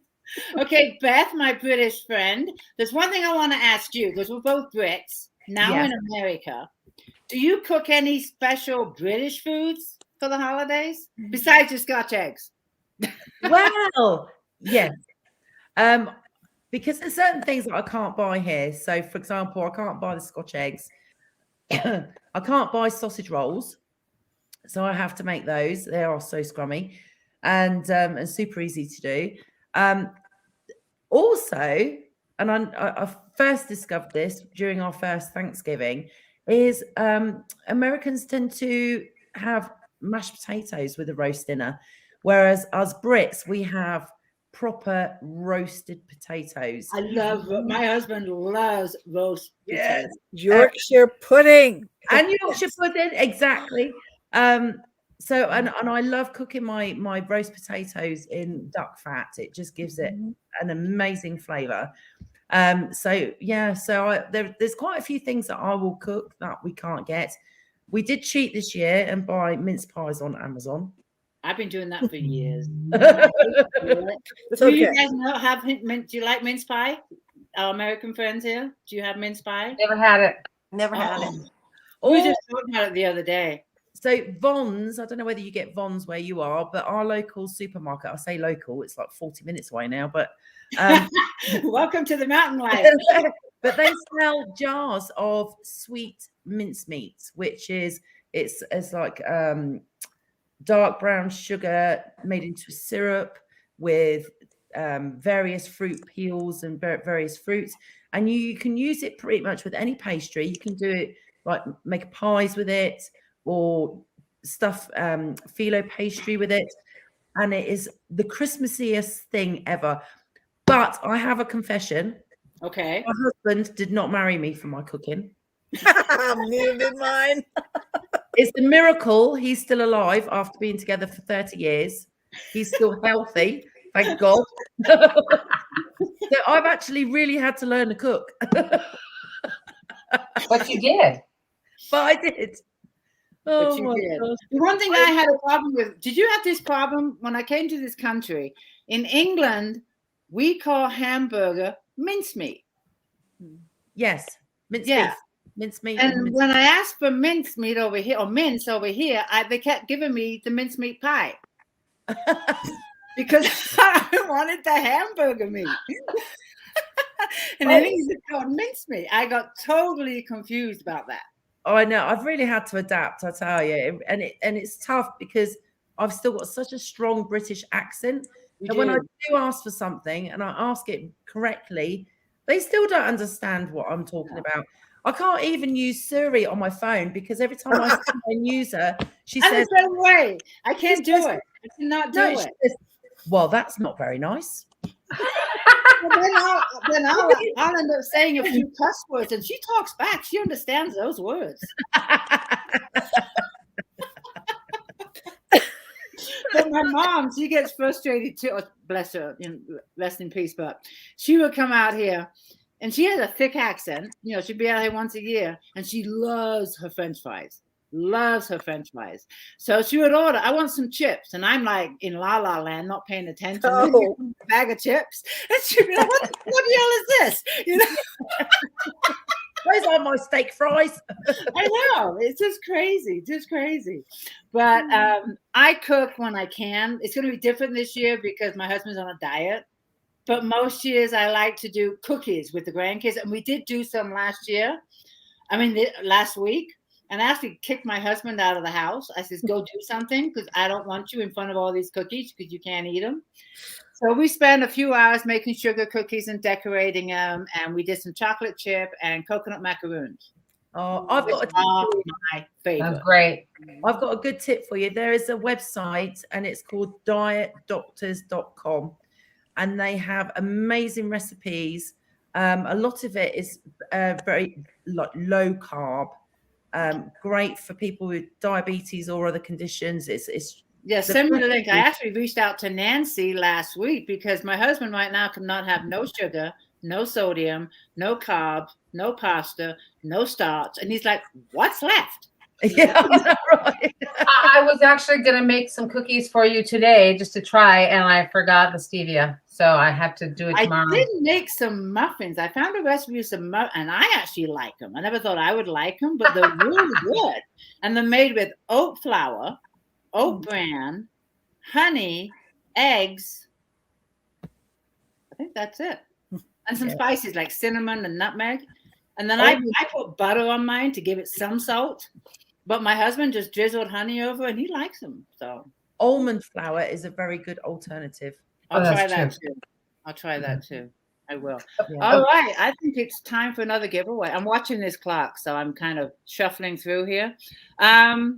[SPEAKER 1] Okay, Beth, my British friend, there's one thing I want to ask you because we're both Brits now
[SPEAKER 6] Yes.
[SPEAKER 1] in America. Do you cook any special British foods for the holidays besides your Scotch eggs?
[SPEAKER 6] Well, yes. Because there's certain things that I can't buy here. So, for example, I can't buy the Scotch eggs. I can't buy sausage rolls, so I have to make those. They are so scrummy and super easy to do. Also, and I first discovered this during our first Thanksgiving, is Americans tend to have mashed potatoes with a roast dinner, whereas us Brits, we have proper roasted potatoes.
[SPEAKER 1] I love, my husband loves roast
[SPEAKER 6] Yes.
[SPEAKER 1] potatoes.
[SPEAKER 3] Yorkshire pudding.
[SPEAKER 6] And Yorkshire pudding, exactly. So and I love cooking my roast potatoes in duck fat. It just gives it an amazing flavor. So there's quite a few things that I will cook that we can't get. We did cheat this year and buy mince pies on Amazon.
[SPEAKER 1] I've been doing that for years.
[SPEAKER 3] It's
[SPEAKER 1] Do you
[SPEAKER 3] okay.
[SPEAKER 1] guys know, do you like mince pie? Our American friends here, do you have mince pie?
[SPEAKER 4] Never had it.
[SPEAKER 5] Never had it.
[SPEAKER 1] We were
[SPEAKER 6] Or,
[SPEAKER 1] just talking about it the other day.
[SPEAKER 6] so Vons, I don't know whether you get Vons where you are, but our local supermarket, I say local, it's like 40 minutes away now, but
[SPEAKER 1] Welcome to the mountain life.
[SPEAKER 6] but they sell jars of sweet mincemeat, which is it's like dark brown sugar made into a syrup with various fruit peels and various fruits, and you can use it pretty much with any pastry. You can do it like make pies with it or stuff phyllo pastry with it, and it is the Christmassiest thing ever. But I have a confession.
[SPEAKER 1] Okay.
[SPEAKER 6] My husband did not marry me for my cooking.
[SPEAKER 3] Neither did mine.
[SPEAKER 6] It's a miracle he's still alive after being together for 30 years. He's still healthy, thank God. So I've actually really had to learn to cook.
[SPEAKER 4] But you did.
[SPEAKER 6] But I did.
[SPEAKER 1] But
[SPEAKER 6] Oh
[SPEAKER 1] you
[SPEAKER 6] my
[SPEAKER 1] did.
[SPEAKER 6] God.
[SPEAKER 1] The one thing I had a problem with, did you have this problem when I came to this country? In England, we call hamburger mincemeat.
[SPEAKER 6] Yes. Mincemeat.
[SPEAKER 1] Yeah.
[SPEAKER 6] Mincemeat.
[SPEAKER 1] And when I asked for mincemeat over here, or mince over here, they kept giving me the mincemeat pie. Because I wanted the hamburger meat. And then it's called mincemeat. I got totally confused about that.
[SPEAKER 6] Oh, I know. I've really had to adapt, I tell you. And it's tough because I've still got such a strong British accent. And when I do ask for something and I ask it correctly, they still don't understand what I'm talking about. I can't even use Siri on my phone because every time I see my user, she says,
[SPEAKER 1] the same way. I can't do it. I cannot do
[SPEAKER 6] no,
[SPEAKER 1] it.
[SPEAKER 6] she says, well, that's not very nice.
[SPEAKER 1] Then I'll end up saying a few cuss words, and she talks back. She understands those words. But my mom, she gets frustrated too. Bless her, rest in peace. But she would come out here, and she has a thick accent. She'd be out here once a year, and she loves her French fries. Loves her French fries. So she would order, I want some chips. And I'm like in La La Land, not paying attention.
[SPEAKER 3] Oh.
[SPEAKER 1] A bag of chips. And she'd be like, what the hell is this?
[SPEAKER 6] Those are my steak fries.
[SPEAKER 1] I know. It's just crazy. But I cook when I can. It's going to be different this year because my husband's on a diet. But most years I like to do cookies with the grandkids. And we did do some last week. And I actually kicked my husband out of the house. I said, go do something because I don't want you in front of all these cookies because you can't eat them. So we spent a few hours making sugar cookies and decorating them. And we did some chocolate chip and coconut macaroons.
[SPEAKER 6] Oh, I've got
[SPEAKER 1] my favorite.
[SPEAKER 4] That's great.
[SPEAKER 6] I've got a good tip for you. There is a website and it's called dietdoctors.com. And they have amazing recipes. A lot of it is very low carb. Great for people with diabetes or other conditions.
[SPEAKER 1] Send me the link. I actually reached out to Nancy last week because my husband right now cannot have no sugar, no sodium, no carbs, no pasta, no starch. And he's like, what's left?
[SPEAKER 6] Yeah, right.
[SPEAKER 4] I was actually going to make some cookies for you today just to try, and I forgot the stevia. So I have to do it tomorrow.
[SPEAKER 1] I did make some muffins. I found a recipe of some muffins, and I actually like them. I never thought I would like them, but they're really good. And they're made with oat flour, oat bran, honey, eggs. I think that's it. And some spices like cinnamon and nutmeg. And then I put butter on mine to give it some salt. But my husband just drizzled honey over, and he likes them. So
[SPEAKER 6] almond flour is a very good alternative.
[SPEAKER 1] I'll try that too. I will.
[SPEAKER 6] Yeah.
[SPEAKER 1] All right. I think it's time for another giveaway. I'm watching this clock, so I'm kind of shuffling through here. I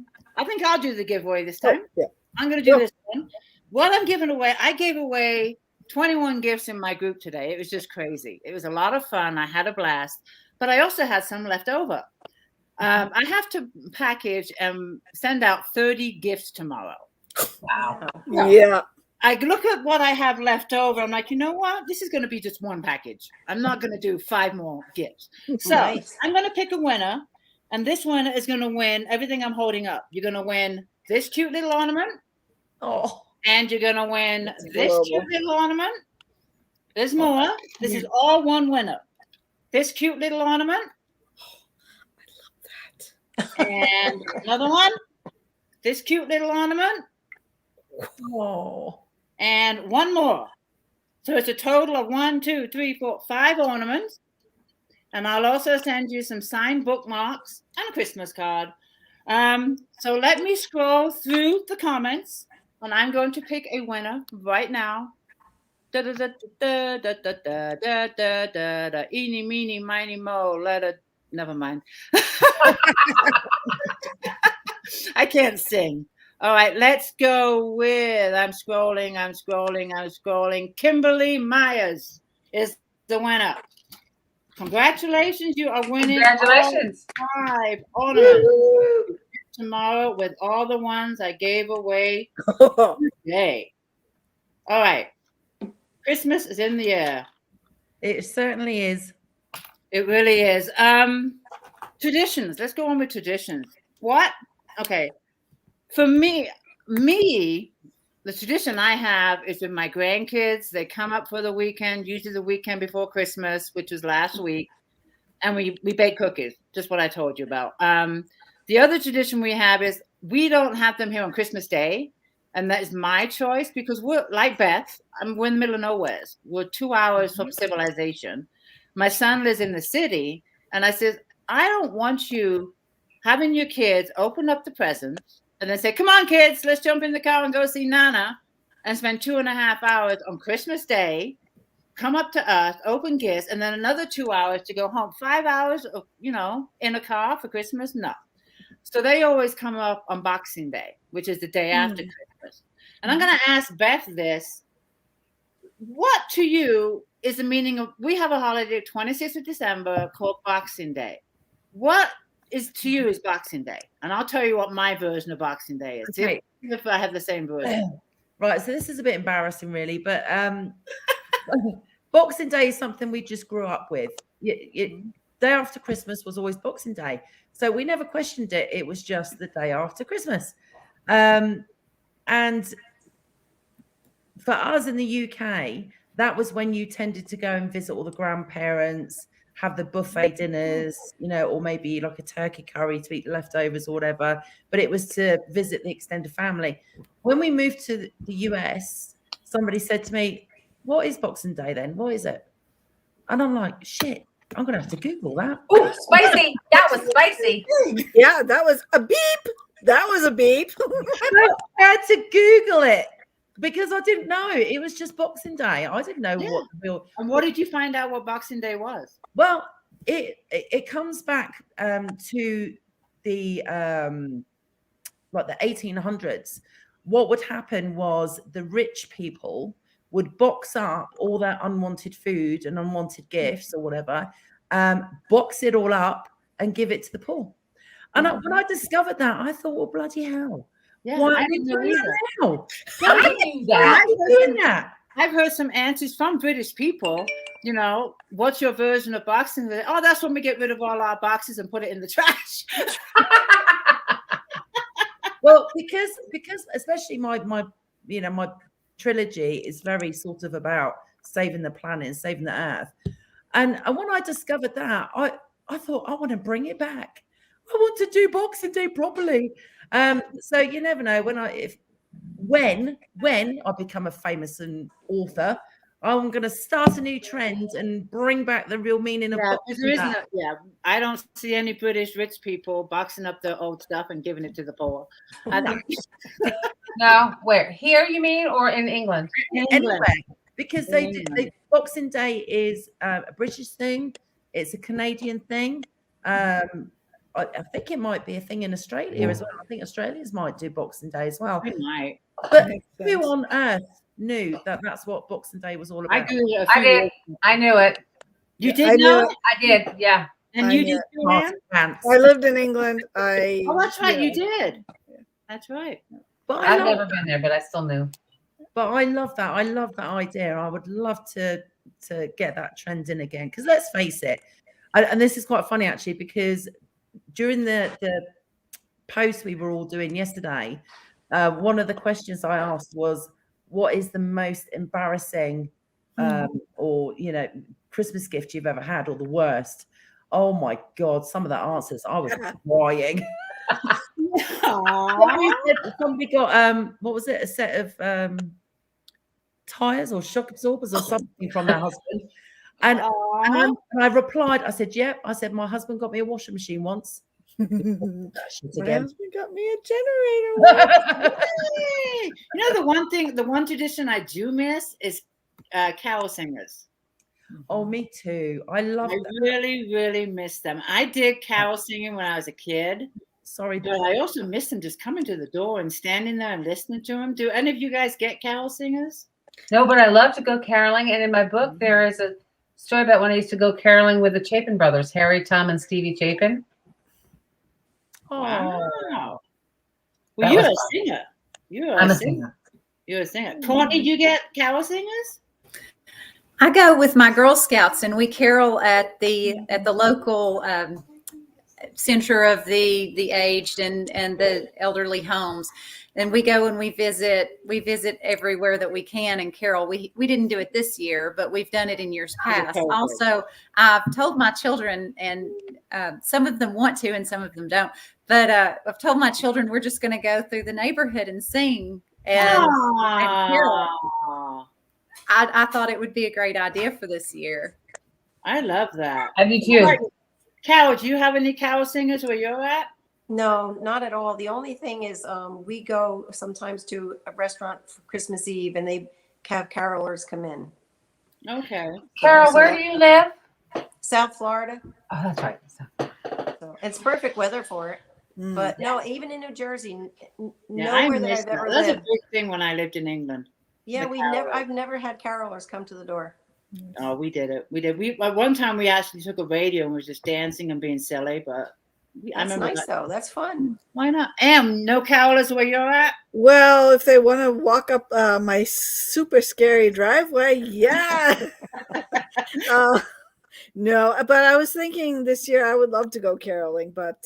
[SPEAKER 1] think I'll do the giveaway this time.
[SPEAKER 3] Yeah.
[SPEAKER 1] I'm going to do this one. What I'm giving away, I gave away 21 gifts in my group today. It was just crazy. It was a lot of fun. I had a blast, but I also had some left over. I have to package and send out 30 gifts tomorrow.
[SPEAKER 4] Wow.
[SPEAKER 3] Yeah.
[SPEAKER 1] I look at what I have left over. I'm like, you know what? This is going to be just one package. I'm not going to do 5 more gifts. So
[SPEAKER 5] Nice.
[SPEAKER 1] I'm going to pick a winner, and this winner is going to win everything I'm holding up. You're going to win this cute little ornament, and you're going to win this cute little ornament. There's more. This is all one winner. This cute little ornament. And another one. This cute little ornament.
[SPEAKER 6] Oh.
[SPEAKER 1] And one more. So it's a total of 1, 2, 3, 4, 5 ornaments. And I'll also send you some signed bookmarks and a Christmas card. So let me scroll through the comments, and I'm going to pick a winner right now. Eeny, meeny, miny, mo, never mind. I can't sing. All right, let's go with, I'm scrolling. Kimberly Myers is the winner. Congratulations, you are winning.
[SPEAKER 4] Congratulations.
[SPEAKER 1] 5 ornaments tomorrow with all the ones I gave away today. All right. Christmas is in the air.
[SPEAKER 6] It certainly is.
[SPEAKER 1] It really is. Traditions. Let's go on with traditions. What? Okay. For me, the tradition I have is with my grandkids. They come up for the weekend, usually the weekend before Christmas, which was last week, and we bake cookies, just what I told you about. The other tradition we have is we don't have them here on Christmas Day, and that is my choice because we're like Beth. We're in the middle of nowhere. We're 2 hours from civilization. My son lives in the city, and I said, I don't want you having your kids open up the presents and then say, come on, kids, let's jump in the car and go see Nana and spend 2.5 hours on Christmas Day, come up to us, open gifts, and then another 2 hours to go home. 5 hours, in a car for Christmas? No. So they always come up on Boxing Day, which is the day after Christmas. And I'm going to ask Beth this. What to you is the meaning of, we have a holiday 26th of December called Boxing Day. What is to you is Boxing Day? And I'll tell you what my version of Boxing Day is. Okay. If I have the same version.
[SPEAKER 6] Right. So this is a bit embarrassing, really, but Boxing Day is something we just grew up with. Day after Christmas was always Boxing Day. So we never questioned it. It was just the day after Christmas. And for us in the UK, that was when you tended to go and visit all the grandparents, have the buffet dinners, or maybe like a turkey curry to eat the leftovers or whatever. But it was to visit the extended family. When we moved to the US, somebody said to me, what is Boxing Day then? What is it? And I'm like, shit, I'm going to have to Google that.
[SPEAKER 4] Oh, spicy. That was spicy.
[SPEAKER 3] Yeah, that was a beep. That was a beep.
[SPEAKER 6] I had to Google it because I didn't know. It was just Boxing Day. I didn't know what the real.
[SPEAKER 1] And what did you find out what Boxing Day was?
[SPEAKER 6] Well, it comes back to the like the 1800s. What would happen was the rich people would box up all their unwanted food and unwanted gifts or whatever, box it all up and give it to the poor. And when I discovered that, I thought, well, bloody hell.
[SPEAKER 1] Yeah,
[SPEAKER 6] why
[SPEAKER 1] I didn't know either.
[SPEAKER 4] I knew that.
[SPEAKER 6] doing that?
[SPEAKER 1] I've heard some answers from British people you know, what's your version of Boxing Day? Oh, that's when we get rid of all our boxes and put it in the trash.
[SPEAKER 6] Well, because especially my trilogy is very sort of about saving the planet and saving the earth. And when I discovered that, I thought, I want to bring it back. I want to do Boxing Day properly. So you never know when I become a famous author, I'm going to start a new trend and bring back the real meaning of Boxing Day.
[SPEAKER 1] I don't see any British rich people boxing up their old stuff and giving it to the poor. I think
[SPEAKER 4] No, where? Here, you mean, or in England?
[SPEAKER 6] Anyway, because Boxing Day is a British thing. It's a Canadian thing. I think it might be a thing in Australia as well. I think Australians might do Boxing Day as well.
[SPEAKER 1] they might.
[SPEAKER 6] But who on earth knew that that's what Boxing Day was all about?
[SPEAKER 4] I did. I knew it.
[SPEAKER 1] You did know?
[SPEAKER 4] I did. Yeah.
[SPEAKER 1] And you did too, Ann?
[SPEAKER 3] I lived in England.
[SPEAKER 1] Oh, that's right. You did. That's right.
[SPEAKER 6] But
[SPEAKER 4] I've never been there, but I still knew.
[SPEAKER 6] But I love that. I love that idea. I would love to get that trend in again. Because let's face it, and this is quite funny actually, because during the post we were all doing yesterday, one of the questions I asked was, what is the most embarrassing or Christmas gift you've ever had, or the worst? Oh my God, some of the answers, I was crying. Somebody got what was it, a set of tires or shock absorbers or something from their husband, and I replied, I said, yep. I said, my husband got me a washing machine once.
[SPEAKER 3] My husband got me a generator.
[SPEAKER 1] The one tradition I do miss is carol singers.
[SPEAKER 6] Oh, me too. I
[SPEAKER 1] really, really miss them. I did carol singing when I was a kid.
[SPEAKER 6] Sorry,
[SPEAKER 1] but I also miss them just coming to the door and standing there and listening to them. Do any of you guys get carol singers?
[SPEAKER 4] No, but I love to go caroling. And in my book, there is a story about when I used to go caroling with the Chapin brothers, Harry, Tom, and Stevie Chapin.
[SPEAKER 1] Oh, wow. Well, you're a singer.
[SPEAKER 4] I'm a singer.
[SPEAKER 1] You're a singer. Courtney, you get carol singers?
[SPEAKER 2] I go with my Girl Scouts, and we carol at the local center of the aged and the elderly homes. And we go and we visit everywhere that we can and carol. We didn't do it this year, but we've done it in years past. Also, I've told my children, and some of them want to and some of them don't, but I've told my children we're just going to go through the neighborhood and sing and carol. I thought it would be a great idea for this year.
[SPEAKER 1] I love that.
[SPEAKER 4] I do too.
[SPEAKER 1] Carol, do you have any carol singers where you're at?
[SPEAKER 5] No, not at all. The only thing is we go sometimes to a restaurant for Christmas Eve and they have carolers come in.
[SPEAKER 1] Okay.
[SPEAKER 4] Carol, where do you live?
[SPEAKER 5] South Florida.
[SPEAKER 4] Oh, that's right.
[SPEAKER 5] So it's perfect weather for it. But no, even in New Jersey,
[SPEAKER 1] nowhere
[SPEAKER 5] that I've ever
[SPEAKER 1] lived. That's
[SPEAKER 5] lived.
[SPEAKER 1] a big thing when I lived in England.
[SPEAKER 5] Yeah, I've never had carolers come to the door.
[SPEAKER 1] Oh, we did it. We did. One time we actually took a radio and was just dancing and being silly, but
[SPEAKER 5] that's nice though. That's fun.
[SPEAKER 1] Why not? No carolers where you're at?
[SPEAKER 3] Well, if they want to walk up my super scary driveway, yeah. No, but I was thinking this year I would love to go caroling, but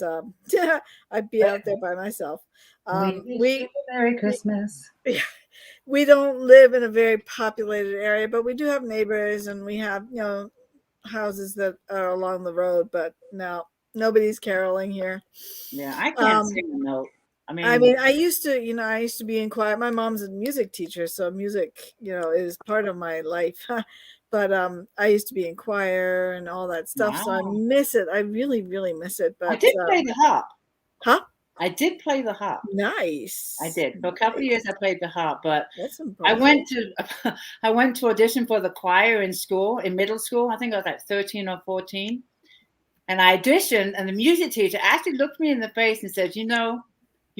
[SPEAKER 3] I'd be out there by myself.
[SPEAKER 4] Merry Christmas.
[SPEAKER 3] We don't live in a very populated area, but we do have neighbors and we have, houses that are along the road, but no, nobody's caroling here.
[SPEAKER 1] Yeah, I can't sing a note.
[SPEAKER 3] I used to be in choir. My mom's a music teacher, so music, is part of my life. But I used to be in choir and all that stuff, so I miss it. I really, really miss it. But
[SPEAKER 1] I did play the harp.
[SPEAKER 3] Huh?
[SPEAKER 1] I did play the harp.
[SPEAKER 3] Nice.
[SPEAKER 1] I did. For a couple of years I played the harp, but
[SPEAKER 3] I
[SPEAKER 1] went to audition for the choir in middle school. I think I was like 13 or 14. And I auditioned, and the music teacher actually looked me in the face and said, you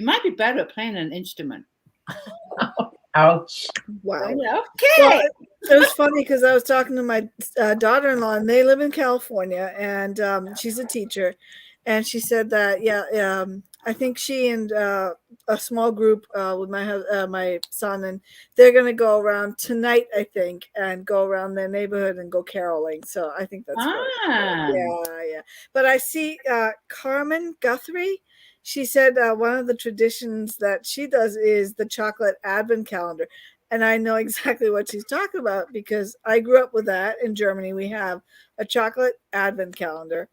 [SPEAKER 1] might be better at playing an instrument.
[SPEAKER 4] Ouch.
[SPEAKER 3] Wow.
[SPEAKER 1] Okay.
[SPEAKER 3] Well, it was funny because I was talking to my daughter-in-law, and they live in California, and she's a teacher. And she said that, I think she and a small group with my son, and they're going to go around tonight, I think, and go around their neighborhood and go caroling. So I think that's good. Yeah. But I see Carmen Guthrie. She said one of the traditions that she does is the chocolate advent calendar. And I know exactly what she's talking about because I grew up with that. In Germany, we have a chocolate advent calendar.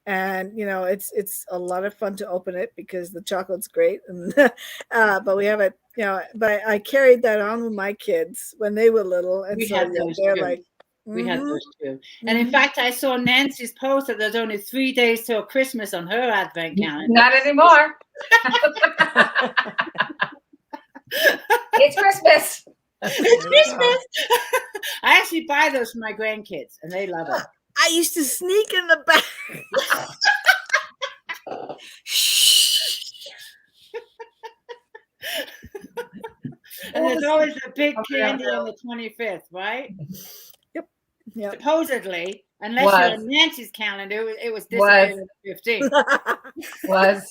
[SPEAKER 3] And it's a lot of fun to open it because the chocolate's great, and but we have it, but I carried that on with my kids when they were little, and
[SPEAKER 1] We
[SPEAKER 3] so
[SPEAKER 1] had those
[SPEAKER 3] they're
[SPEAKER 1] too.
[SPEAKER 3] like,
[SPEAKER 1] We had those too.
[SPEAKER 3] Mhm.
[SPEAKER 1] And in fact, I saw Nancy's post that there's only 3 days till Christmas on her advent calendar.
[SPEAKER 4] Not anymore. It's Christmas.
[SPEAKER 1] It's Christmas. I actually buy those for my grandkids, and they love it.
[SPEAKER 3] I used to sneak in the back.
[SPEAKER 1] And there's always a big candy on the 25th, right?
[SPEAKER 3] Yep.
[SPEAKER 1] Supposedly, unless you're on Nancy's calendar, it was disappearing on the 15th.
[SPEAKER 4] Was.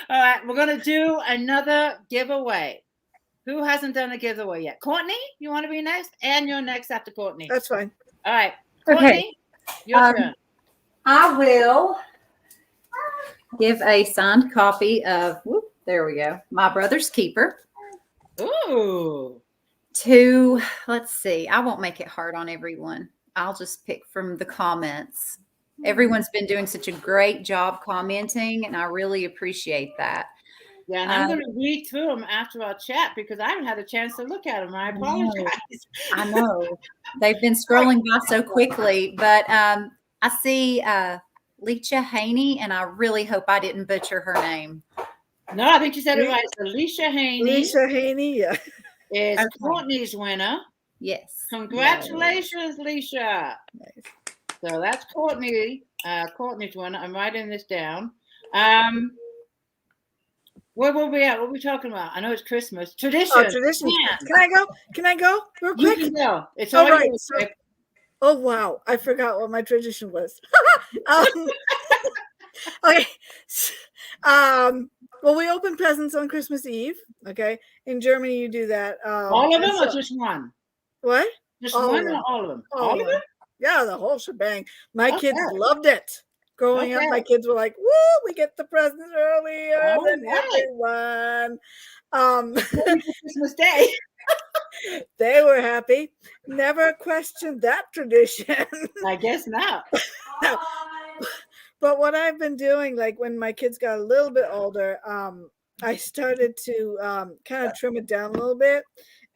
[SPEAKER 1] All right, we're going to do another giveaway. Who hasn't done a giveaway yet? Courtney, you want to be next? And you're next after Courtney.
[SPEAKER 3] That's fine.
[SPEAKER 1] All right. Courtney, your turn.
[SPEAKER 2] I will give a signed copy of, there we go, My Brother's Keeper.
[SPEAKER 1] Ooh.
[SPEAKER 2] To, let's see, I won't make it hard on everyone. I'll just pick from the comments. Everyone's been doing such a great job commenting, and I really appreciate that.
[SPEAKER 1] Yeah, and I'm going to read through them after our chat because I haven't had a chance to look at them. I apologize.
[SPEAKER 2] I know. They've been scrolling by so quickly, but I see Leisha Haney, and I really hope I didn't butcher her name.
[SPEAKER 1] No, I think you said it right. So Leisha Haney.
[SPEAKER 3] Leisha Haney, yeah.
[SPEAKER 1] Is Courtney's winner.
[SPEAKER 2] Yes.
[SPEAKER 1] Congratulations, Leisha.
[SPEAKER 3] Nice.
[SPEAKER 1] So that's Courtney. Courtney's winner. I'm writing this down. Where were we at? What were we talking about? I know it's Christmas. Tradition.
[SPEAKER 3] Oh, tradition.
[SPEAKER 1] Man.
[SPEAKER 3] Can I go real
[SPEAKER 1] You
[SPEAKER 3] quick?
[SPEAKER 1] can go. It's
[SPEAKER 3] all
[SPEAKER 1] all
[SPEAKER 3] right.
[SPEAKER 1] yours.
[SPEAKER 3] Oh, wow. I forgot what my tradition was. Okay. Well, we open presents on Christmas Eve. Okay. In Germany, you do that.
[SPEAKER 1] All of them or just one?
[SPEAKER 3] What?
[SPEAKER 1] Just
[SPEAKER 3] all
[SPEAKER 1] one
[SPEAKER 3] of
[SPEAKER 1] or all of them?
[SPEAKER 3] All of them? Yeah, the whole shebang. My kids loved it. Growing up, my kids were like, woo, we get the presents earlier than everyone.
[SPEAKER 1] Christmas Day.
[SPEAKER 3] They were happy. Never questioned that tradition.
[SPEAKER 1] I guess not.
[SPEAKER 3] But what I've been doing, like when my kids got a little bit older, I started to kind of trim it down a little bit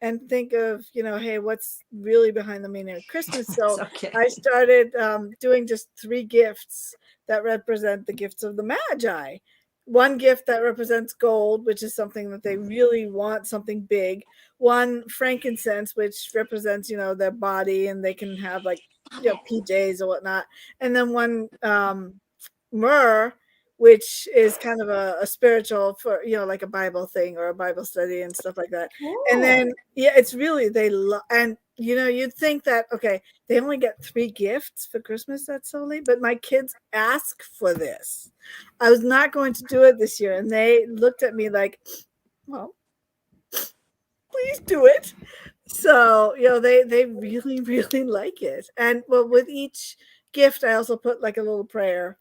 [SPEAKER 3] and think of, hey, what's really behind the meaning of Christmas? So I started doing just 3 gifts that represent the gifts of the Magi. One gift that represents gold, which is something that they really want, something big. One frankincense, which represents, their body, and they can have like, PJs or whatnot. And then one myrrh, which is kind of a spiritual for, like a Bible thing or a Bible study and stuff like that. Ooh. And then, it's really, they love, and you'd think that, okay, they only get 3 gifts for Christmas, that's so late, but my kids ask for this. I was not going to do it this year, and they looked at me like, well, please do it. So, they really, really like it. And well, with each gift, I also put like a little prayer.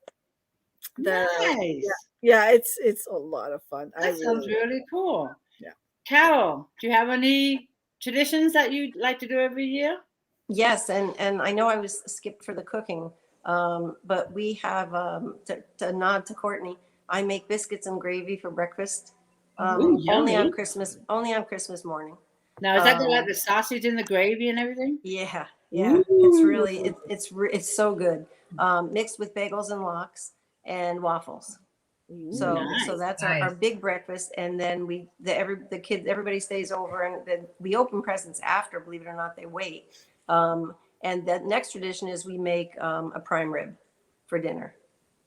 [SPEAKER 1] Nice.
[SPEAKER 3] Yeah, it's a lot of fun.
[SPEAKER 1] That sounds really cool.
[SPEAKER 3] Yeah.
[SPEAKER 1] Carol, do you have any traditions that you like to do every year?
[SPEAKER 5] Yes, and I know I was skipped for the cooking, but we have to nod to Courtney. I make biscuits and gravy for breakfast. Only on Christmas morning.
[SPEAKER 1] Now is that like the sausage and the gravy and everything?
[SPEAKER 5] Yeah. Ooh. It's really it's so good. Mixed with bagels and lox and waffles. So
[SPEAKER 1] nice.
[SPEAKER 5] So that's our big breakfast, and then everybody stays over, and then we open presents after. Believe it or not, they wait. And the next tradition is we make a prime rib for dinner.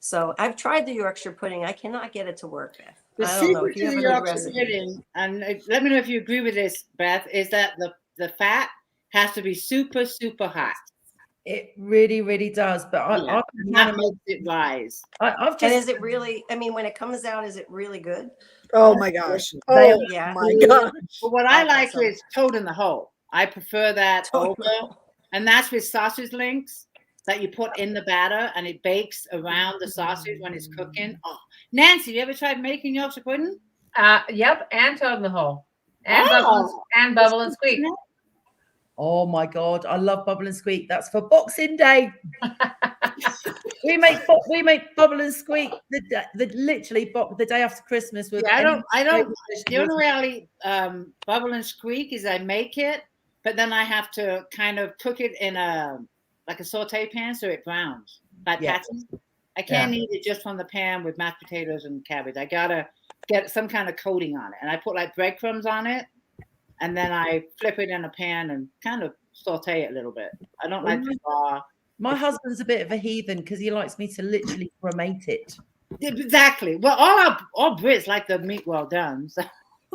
[SPEAKER 5] So I've tried the Yorkshire pudding. I cannot get it to work, Beth.
[SPEAKER 1] The secret to the Yorkshire pudding, and let me know if you agree with this, Beth, is that the fat has to be super, super hot.
[SPEAKER 6] It really, really does. But
[SPEAKER 1] Yeah, that makes it rise.
[SPEAKER 6] I've
[SPEAKER 5] And
[SPEAKER 6] just
[SPEAKER 5] is it really, I mean, when it comes out, is it really good?
[SPEAKER 3] Oh my gosh.
[SPEAKER 6] They
[SPEAKER 3] Oh
[SPEAKER 5] Yeah.
[SPEAKER 3] my gosh.
[SPEAKER 1] But what I
[SPEAKER 5] Okay,
[SPEAKER 1] like
[SPEAKER 5] so-
[SPEAKER 1] is toad in the hole. I prefer that over, and that's with sausage links that you put in the batter and it bakes around the sausage when it's cooking. Oh, Nancy, you ever tried making Yorkshire pudding?
[SPEAKER 4] Yep, and toad in the hole, and
[SPEAKER 1] Oh.
[SPEAKER 4] bubble and squeak.
[SPEAKER 6] oh my God, I love Bubble and Squeak. That's for Boxing Day. we make Bubble and Squeak the day after Christmas. With
[SPEAKER 1] Yeah, I don't. The only way I'll eat Bubble and Squeak is I make it, but then I have to kind of cook it in a saute pan so it browns like patties. I can't eat it just from the pan with mashed potatoes and cabbage. I gotta get some kind of coating on it, and I put like breadcrumbs on it, and then I flip it in a pan and kind of saute it a little bit. I don't like the raw.
[SPEAKER 6] My husband's a bit of a heathen because he likes me to literally cremate it.
[SPEAKER 1] Exactly. Well, all Brits like the meat well done. So.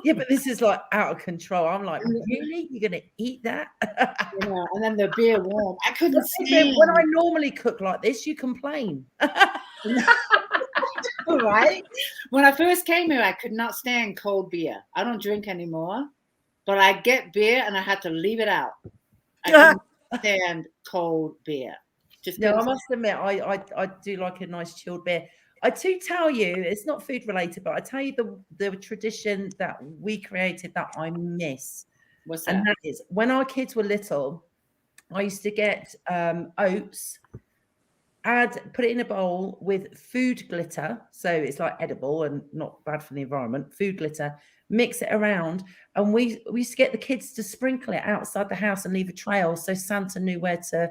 [SPEAKER 6] Yeah, but this is like out of control. I'm like, really? You're gonna eat that?
[SPEAKER 1] Yeah, and then the beer warm. I couldn't stand.
[SPEAKER 6] When I normally cook like this, you complain.
[SPEAKER 1] Right? When I first came here, I could not stand cold beer. I don't drink anymore, but I get beer and I had to leave it out. I couldn't stand cold beer. Just
[SPEAKER 6] no, I must admit, I do like a nice chilled beer. I do tell you, it's not food related, but I tell you the tradition that we created that I miss.
[SPEAKER 1] What's that?
[SPEAKER 6] And that is when our kids were little, I used to get oats, put it in a bowl with food glitter. So it's like edible and not bad for the environment, food glitter, mix it around. And we used to get the kids to sprinkle it outside the house and leave a trail so Santa knew where to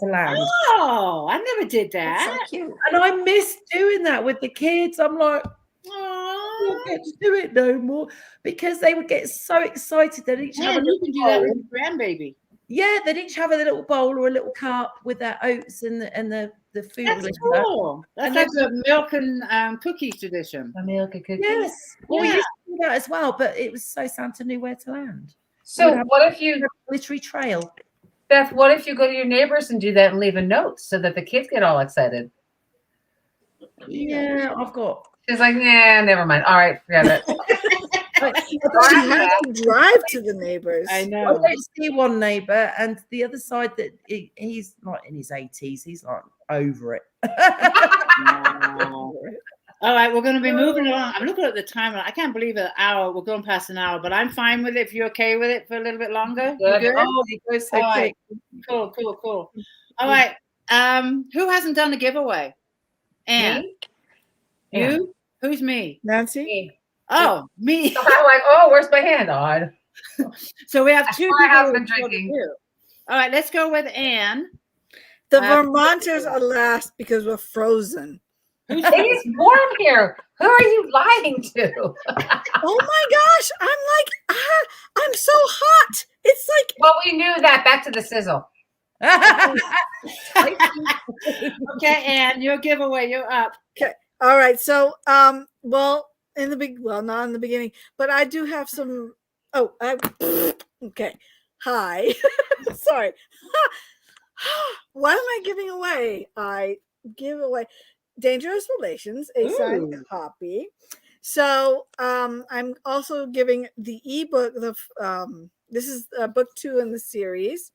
[SPEAKER 6] land.
[SPEAKER 1] Oh, I never did that.
[SPEAKER 5] That's so cute.
[SPEAKER 6] And I miss doing that with the kids. I'm like,
[SPEAKER 1] Oh,
[SPEAKER 6] don't get to do it no more because they would get so excited. They'd each have a
[SPEAKER 1] you
[SPEAKER 6] little
[SPEAKER 1] can do that
[SPEAKER 6] bowl.
[SPEAKER 1] with your grandbaby.
[SPEAKER 6] Yeah, they'd each have a little bowl or a little cup with their oats and the food.
[SPEAKER 1] That's
[SPEAKER 6] glitter.
[SPEAKER 1] cool. That's like the milk and cookies tradition.
[SPEAKER 4] A milk and cookies.
[SPEAKER 6] Yes. Well, we
[SPEAKER 1] Yeah.
[SPEAKER 6] used to do that as well, but it was so Santa knew where to land.
[SPEAKER 4] So what if you,
[SPEAKER 6] Glittery trail.
[SPEAKER 4] Beth? What if you go to your neighbors and do that and leave a note so that the kids get all excited?
[SPEAKER 6] Yeah, I've got.
[SPEAKER 4] She's like, nah, never mind. All right, forget it.
[SPEAKER 3] You have to drive to the neighbors.
[SPEAKER 1] I
[SPEAKER 6] I
[SPEAKER 1] know.
[SPEAKER 6] don't see one neighbour, and the other side that he's like in his 80s. He's like over it.
[SPEAKER 1] Wow. All right, we're going to be moving along. I'm looking at the timer. I can't believe an hour. We're going past an hour, but I'm fine with it. If you're okay with it for a little bit longer, you good?
[SPEAKER 6] Oh, he goes so
[SPEAKER 1] All
[SPEAKER 6] quick.
[SPEAKER 1] right. Cool. All right. Who hasn't done the giveaway? Anne.
[SPEAKER 4] Me.
[SPEAKER 1] You? Who's me?
[SPEAKER 3] Nancy?
[SPEAKER 4] Me.
[SPEAKER 1] Oh, me.
[SPEAKER 4] So I'm like, oh, where's my hand? Odd.
[SPEAKER 1] So we have two
[SPEAKER 4] I have
[SPEAKER 1] people
[SPEAKER 4] been
[SPEAKER 1] to
[SPEAKER 4] drinking.
[SPEAKER 1] do. All right, let's go with Anne.
[SPEAKER 3] The Vermonters are last because we're frozen.
[SPEAKER 4] It is warm here. Who are you lying to?
[SPEAKER 3] Oh my gosh. I'm so hot. It's like
[SPEAKER 4] Well, we knew that. Back to the sizzle.
[SPEAKER 1] Okay, Anne, your giveaway. You're up.
[SPEAKER 3] all right. So not in the beginning, but I do have some okay. Hi. Sorry. What am I giving away? I give away Dangerous Relations, a signed copy. So I'm also giving the ebook. This is book 2 in the series,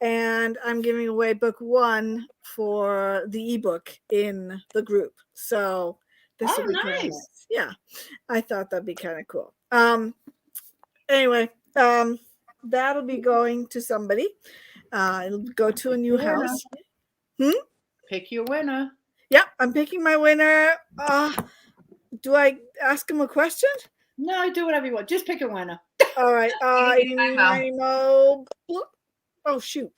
[SPEAKER 3] and I'm giving away book 1 for the ebook in the group. So this would be kind of nice. Yeah, I thought that'd be kind of cool. Anyway, that'll be going to somebody. It'll go to a new house.
[SPEAKER 1] Pick your winner.
[SPEAKER 3] Yep, I'm picking my winner. Do I ask him a question?
[SPEAKER 1] No, do whatever you want. Just pick a winner.
[SPEAKER 3] All right. Oh shoot.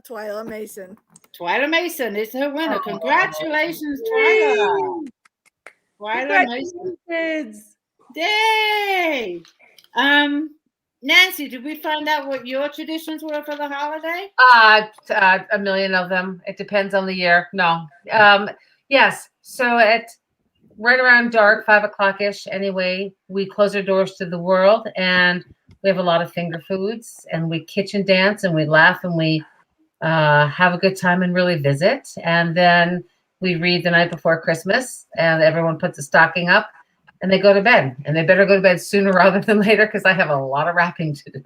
[SPEAKER 3] Twyla Mason.
[SPEAKER 1] Twyla Mason is her winner. Congratulations, Twyla. Twyla Mason. Yay! Nancy, did we find out what your traditions were for the holiday?
[SPEAKER 4] A million of them. It depends on the year. No. Yes. So right around dark, 5 o'clock-ish anyway, we close our doors to the world, and we have a lot of finger foods, and we kitchen dance, and we laugh, and we have a good time and really visit. And then we read the night before Christmas, and everyone puts a stocking up, and they go to bed. And they better go to bed sooner rather than later, because I have a lot of wrapping to do.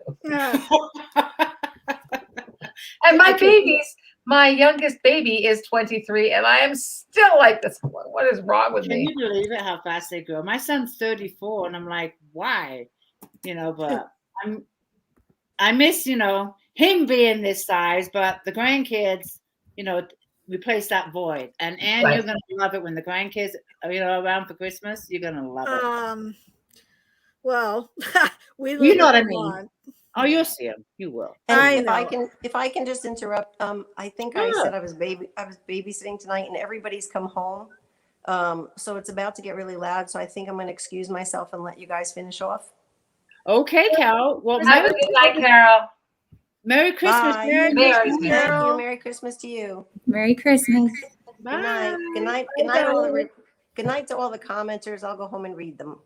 [SPEAKER 4] And my youngest baby is 23, and I am still like this. What is wrong with me?
[SPEAKER 1] Can you believe it, how fast they grow? My son's 34, and I'm like, why? But I miss, him being this size, but the grandkids, replace that void. And
[SPEAKER 4] Right.
[SPEAKER 1] You're going to love it when the grandkids are, around for Christmas. You're going to love it.
[SPEAKER 3] Well, we
[SPEAKER 1] You know what I
[SPEAKER 3] live
[SPEAKER 1] mean.
[SPEAKER 3] on.
[SPEAKER 1] Oh, you'll see them. You will.
[SPEAKER 5] And if I can just interrupt, I think I said I was babysitting tonight, and everybody's come home. So it's about to get really loud. So I think I'm going to excuse myself and let you guys finish off.
[SPEAKER 1] Okay, Carol. Well,
[SPEAKER 4] Have a good night, Carol.
[SPEAKER 1] Merry Christmas.
[SPEAKER 5] Bye.
[SPEAKER 3] Merry
[SPEAKER 4] Merry
[SPEAKER 3] Christmas,
[SPEAKER 4] Christmas.
[SPEAKER 5] Thank
[SPEAKER 3] Carol.
[SPEAKER 5] you. Merry Christmas to you.
[SPEAKER 2] Merry Christmas.
[SPEAKER 1] Bye.
[SPEAKER 5] Good night. Good night. Good night. Good night to all the commenters. I'll go home and read them.